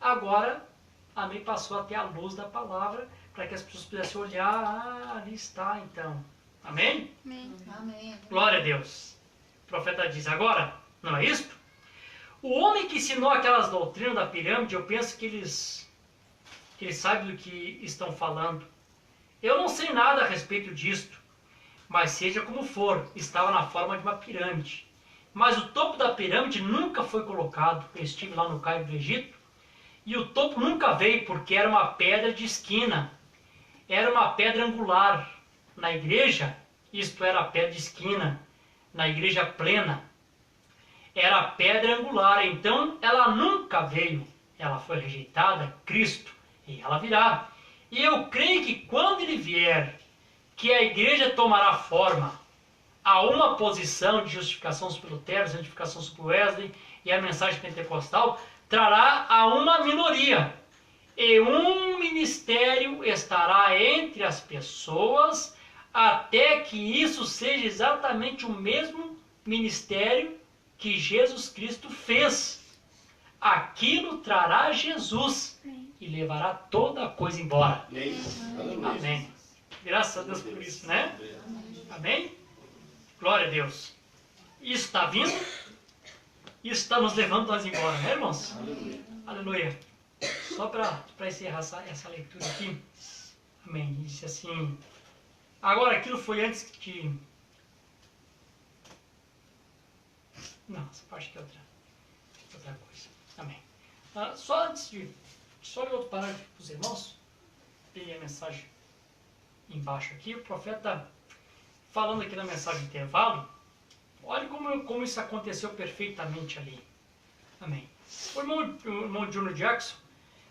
agora amém, passou a ter a luz da palavra, para que as pessoas pudessem olhar, ali está então. Amém? Amém. Glória a Deus. O profeta diz, agora, não é isto? O homem que ensinou aquelas doutrinas da pirâmide, eu penso que eles sabem do que estão falando. Eu não sei nada a respeito disto, mas seja como for, estava na forma de uma pirâmide. Mas o topo da pirâmide nunca foi colocado. Eu estive lá no Cairo do Egito, e o topo nunca veio, porque era uma pedra de esquina. Era uma pedra angular. Na igreja, isto era a pedra de esquina. Na igreja plena, era a pedra angular. Então, ela nunca veio. Ela foi rejeitada, Cristo, e ela virá. E eu creio que quando ele vier, que a igreja tomará forma a uma posição de justificação sobre Lutero, santificação sobre Wesley e a mensagem pentecostal, trará a uma minoria. E um ministério estará entre as pessoas até que isso seja exatamente o mesmo ministério que Jesus Cristo fez. Aquilo trará Jesus e levará toda a coisa embora. Amém. Graças a Deus por isso, né? Amém? Glória a Deus. Isso está vindo, isso está nos levando nós embora, né, irmãos? Aleluia. Só para encerrar essa leitura aqui. Amém. Disse assim. Agora, aquilo foi antes de... Não, essa parte aqui é outra coisa. Amém. Só antes de... Só ler outro parágrafo para os irmãos. Peguei a mensagem embaixo aqui. O profeta, falando aqui na mensagem de intervalo, olha como isso aconteceu perfeitamente ali. Amém. O irmão Junior Jackson,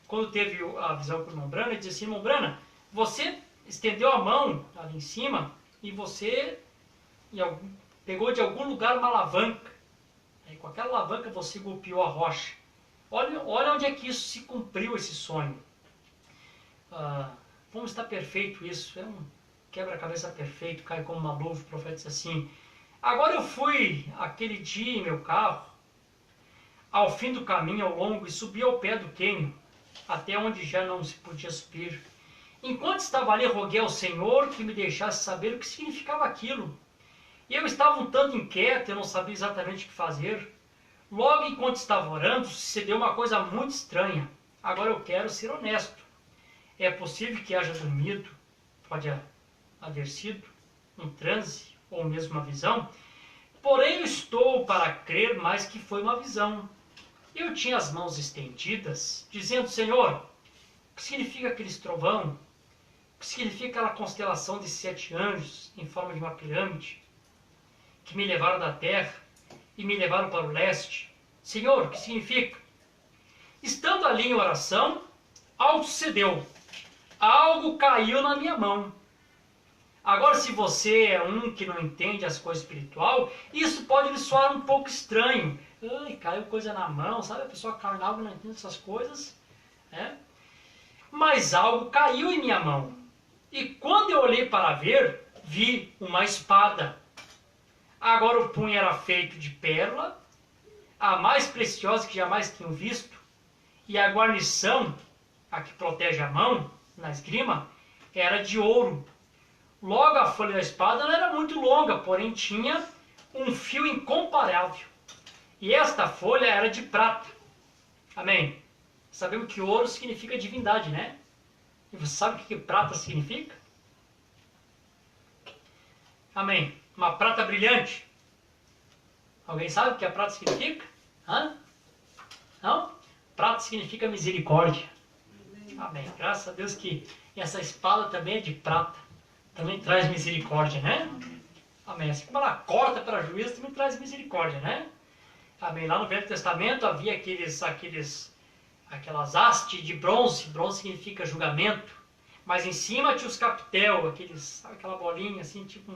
quando teve a visão com o irmão Brana, ele disse assim, irmão Brana, você estendeu a mão ali em cima e você pegou de algum lugar uma alavanca. Aí, com aquela alavanca você golpeou a rocha. Olha onde é que isso se cumpriu, esse sonho. Como está perfeito isso. É um quebra-cabeça perfeito, cai como uma luva. O profeta disse assim, agora eu fui aquele dia em meu carro, ao fim do caminho, ao longo, e subi ao pé do cânion. até onde já não se podia subir. Enquanto estava ali, roguei ao Senhor que me deixasse saber o que significava aquilo. E eu estava um tanto inquieto, eu não sabia exatamente o que fazer. Logo, enquanto estava orando, sucedeu uma coisa muito estranha. Agora eu quero ser honesto. É possível que haja dormido, pode haver sido um transe ou mesmo uma visão. Porém, eu estou para crer mais que foi uma visão. Eu tinha as mãos estendidas, dizendo: Senhor, o que significa aquele trovão? O que significa aquela constelação de 7 anjos em forma de uma pirâmide que me levaram da terra e me levaram para o leste? Senhor, o que significa? Estando ali em oração, algo sucedeu. Algo caiu na minha mão. Agora, se você é um que não entende as coisas espiritual, isso pode lhe soar um pouco estranho. Ai, caiu coisa na mão, sabe? A pessoa carnal que não entende essas coisas. Mas algo caiu em minha mão. E quando eu olhei para ver, vi uma espada. Agora o punho era feito de pérola, a mais preciosa que jamais tinham visto. E a guarnição, a que protege a mão, na esgrima, era de ouro. Logo, a folha da espada não era muito longa, porém tinha um fio incomparável. E esta folha era de prata. Amém? Sabemos que ouro significa divindade, né? E você sabe o que prata significa? Amém? Uma prata brilhante. Alguém sabe o que a prata significa? Hã? Não? Prata significa misericórdia. Amém. Graças a Deus que essa espada também é de prata. Também traz misericórdia, né? Amém. Assim como ela corta para juízo, também traz misericórdia, né? Amém. Lá no Velho Testamento havia aquelas hastes de bronze. Bronze significa julgamento. Mas em cima tinha os capitel, aquela bolinha assim, tipo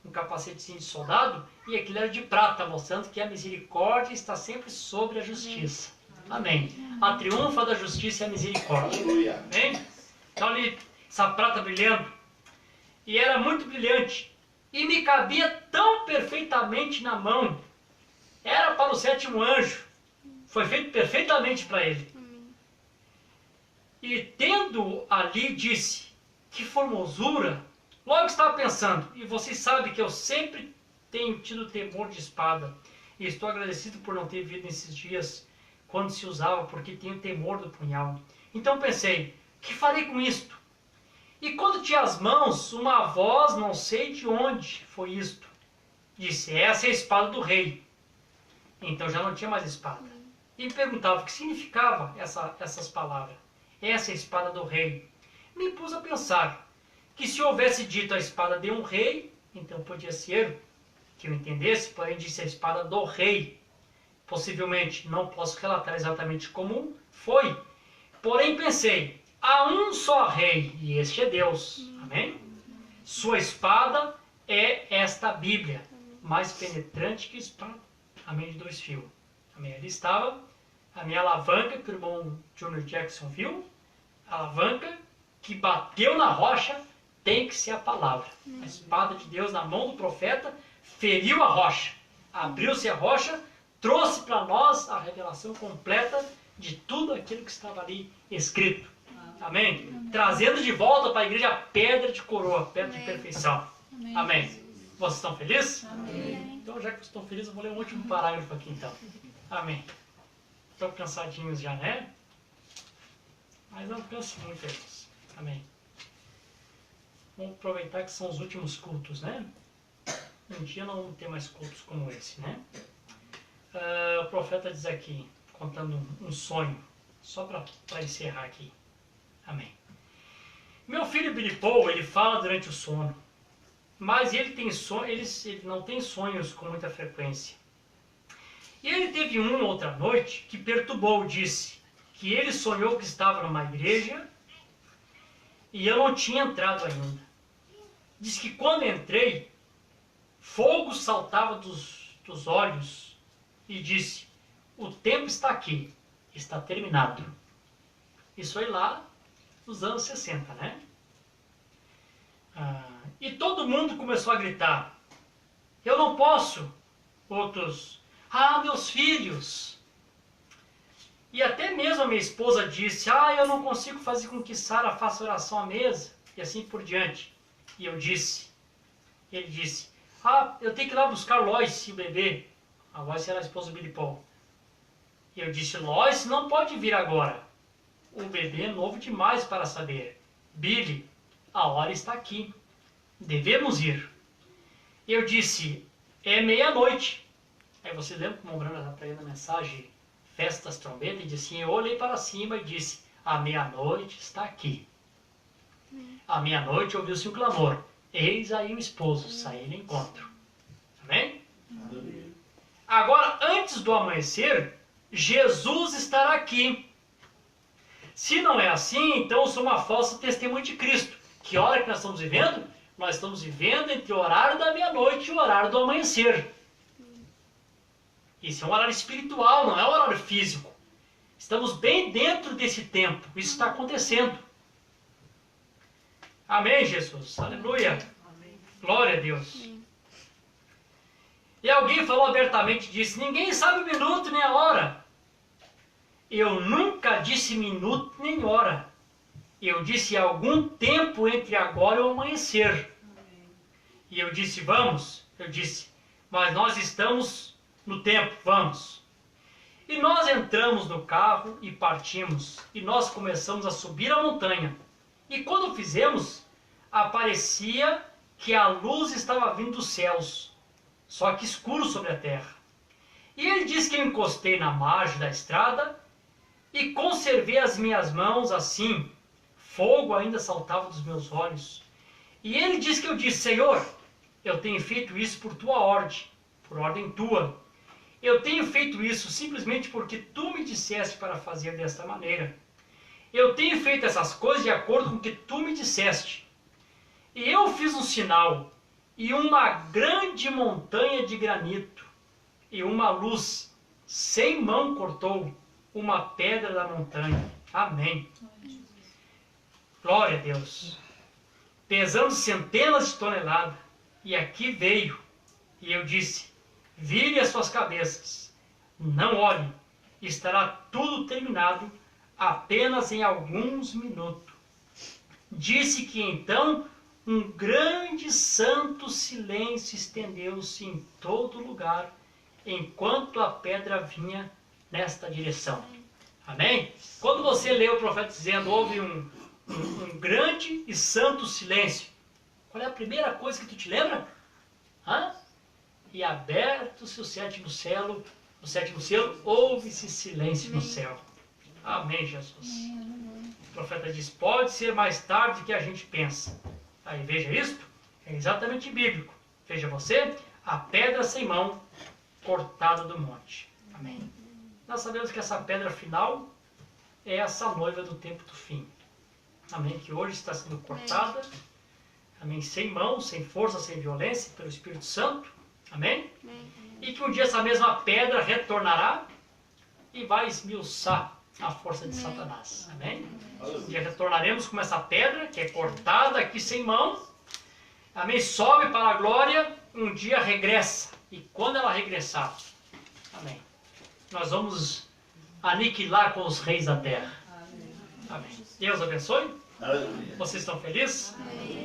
um capacetezinho de soldado. E aquilo era de prata, mostrando que a misericórdia está sempre sobre a justiça. Amém. A triunfa da justiça é a misericórdia. Amém? Então ali, essa prata brilhando. E era muito brilhante. E me cabia tão perfeitamente na mão. Era para o 7º anjo. Foi feito perfeitamente para ele. E tendo ali, disse: que formosura. Logo estava pensando, e vocês sabem que eu sempre tenho tido temor de espada. E estou agradecido por não ter vivido nesses dias quando se usava, porque tenho temor do punhal. Então pensei: que farei com isto? E quando tinha as mãos, uma voz, não sei de onde foi isto, disse: essa é a espada do rei. Então já não tinha mais espada. E me perguntava o que significava essas palavras. Essa é a espada do rei. Me pus a pensar que se houvesse dito a espada de um rei, então podia ser que eu entendesse, porém disse a espada do rei. Possivelmente, não posso relatar exatamente como foi. Porém pensei: há um só rei, e este é Deus. Amém? Sua espada é esta Bíblia, mais penetrante que espada. Amém? De 2 fios. Amém? Ali estava a minha alavanca, que o irmão Junior Jackson viu. A alavanca que bateu na rocha tem que ser a palavra. A espada de Deus na mão do profeta feriu a rocha. Abriu-se a rocha, trouxe para nós a revelação completa de tudo aquilo que estava ali escrito. Amém? Trazendo de volta para a igreja a pedra de coroa, pedra de perfeição. Amém? Vocês estão felizes? Amém. Então, já que vocês estão felizes, eu vou ler um último parágrafo aqui então. Amém. Estão cansadinhos já, né? Mas não canse muito, irmãos. Amém. Vamos aproveitar que são os últimos cultos, né? Um dia não vamos ter mais cultos como esse, né? O profeta diz aqui, contando um sonho, só para encerrar aqui. Amém. Meu filho Billy Paul, ele fala durante o sono, mas ele não tem sonhos com muita frequência. E ele teve uma outra noite que perturbou, disse que ele sonhou que estava numa igreja e eu não tinha entrado ainda. Diz que quando entrei, fogo saltava dos olhos e disse: o tempo está aqui, está terminado. Isso foi lá nos anos 60, né? E todo mundo começou a gritar: eu não posso. Outros: meus filhos. E até mesmo a minha esposa disse, eu não consigo fazer com que Sara faça oração à mesa, e assim por diante. E ele disse, eu tenho que ir lá buscar Lois e o bebê. A Lois era a esposa do Billy Paul. E eu disse, Lois não pode vir agora. O bebê é novo demais para saber. Billy, a hora está aqui. Devemos ir. Eu disse, é meia-noite. Aí você lembra como o Bruno estava pregando a mensagem, festas, trombeta, e disse assim, eu olhei para cima e disse, a meia-noite está aqui. À meia-noite ouviu-se um clamor, eis aí o esposo, sair no encontro. Amém? Agora, antes do amanhecer, Jesus estará aqui. Se não é assim, então eu sou uma falsa testemunha de Cristo. Que hora que nós estamos vivendo? Nós estamos vivendo entre o horário da meia-noite e o horário do amanhecer. Isso é um horário espiritual, não é um horário físico. Estamos bem dentro desse tempo. Isso está acontecendo. Amém, Jesus. Aleluia. Amém. Glória a Deus. Amém. E alguém falou abertamente, disse, ninguém sabe o minuto nem a hora. Eu nunca disse minuto nem hora. Eu disse algum tempo entre agora e o amanhecer. Amém. E eu disse, vamos. Eu disse, mas nós estamos no tempo, vamos. E nós entramos no carro e partimos. E nós começamos a subir a montanha. E quando fizemos, aparecia que a luz estava vindo dos céus, só que escuro sobre a terra. E ele disse que eu encostei na margem da estrada e conservei as minhas mãos assim. Fogo ainda saltava dos meus olhos. E ele disse que eu disse, Senhor, eu tenho feito isso por tua ordem, por ordem tua. Eu tenho feito isso simplesmente porque tu me disseste para fazer desta maneira. Eu tenho feito essas coisas de acordo com o que tu me disseste. E eu fiz um sinal, e uma grande montanha de granito, e uma luz sem mão cortou uma pedra da montanha. Amém. Glória a Deus. Pesando centenas de toneladas, e aqui veio, e eu disse, vire as suas cabeças, não olhe, estará tudo terminado apenas em alguns minutos. Disse que então um grande santo silêncio estendeu-se em todo lugar, enquanto a pedra vinha nesta direção. Amém? Quando você lê o profeta dizendo, houve um grande e santo silêncio, qual é a primeira coisa que tu te lembra? E aberto-se o sétimo selo, houve-se silêncio no céu. Amém, Jesus. O profeta diz, pode ser mais tarde do que a gente pensa. Aí veja isto, é exatamente bíblico. Veja você, a pedra sem mão cortada do monte. Amém. Nós sabemos que essa pedra final é essa noiva do tempo do fim. Amém, que hoje está sendo cortada. Amém, sem mão, sem força, sem violência, pelo Espírito Santo. Amém? E que um dia essa mesma pedra retornará e vai esmiuçar a força de Satanás. Amém? Um dia retornaremos com essa pedra que é cortada aqui sem mão. Amém? Sobe para a glória, um dia regressa. E quando ela regressar, amém, nós vamos aniquilar com os reis da terra. Amém. Deus abençoe. Vocês estão felizes? Amém.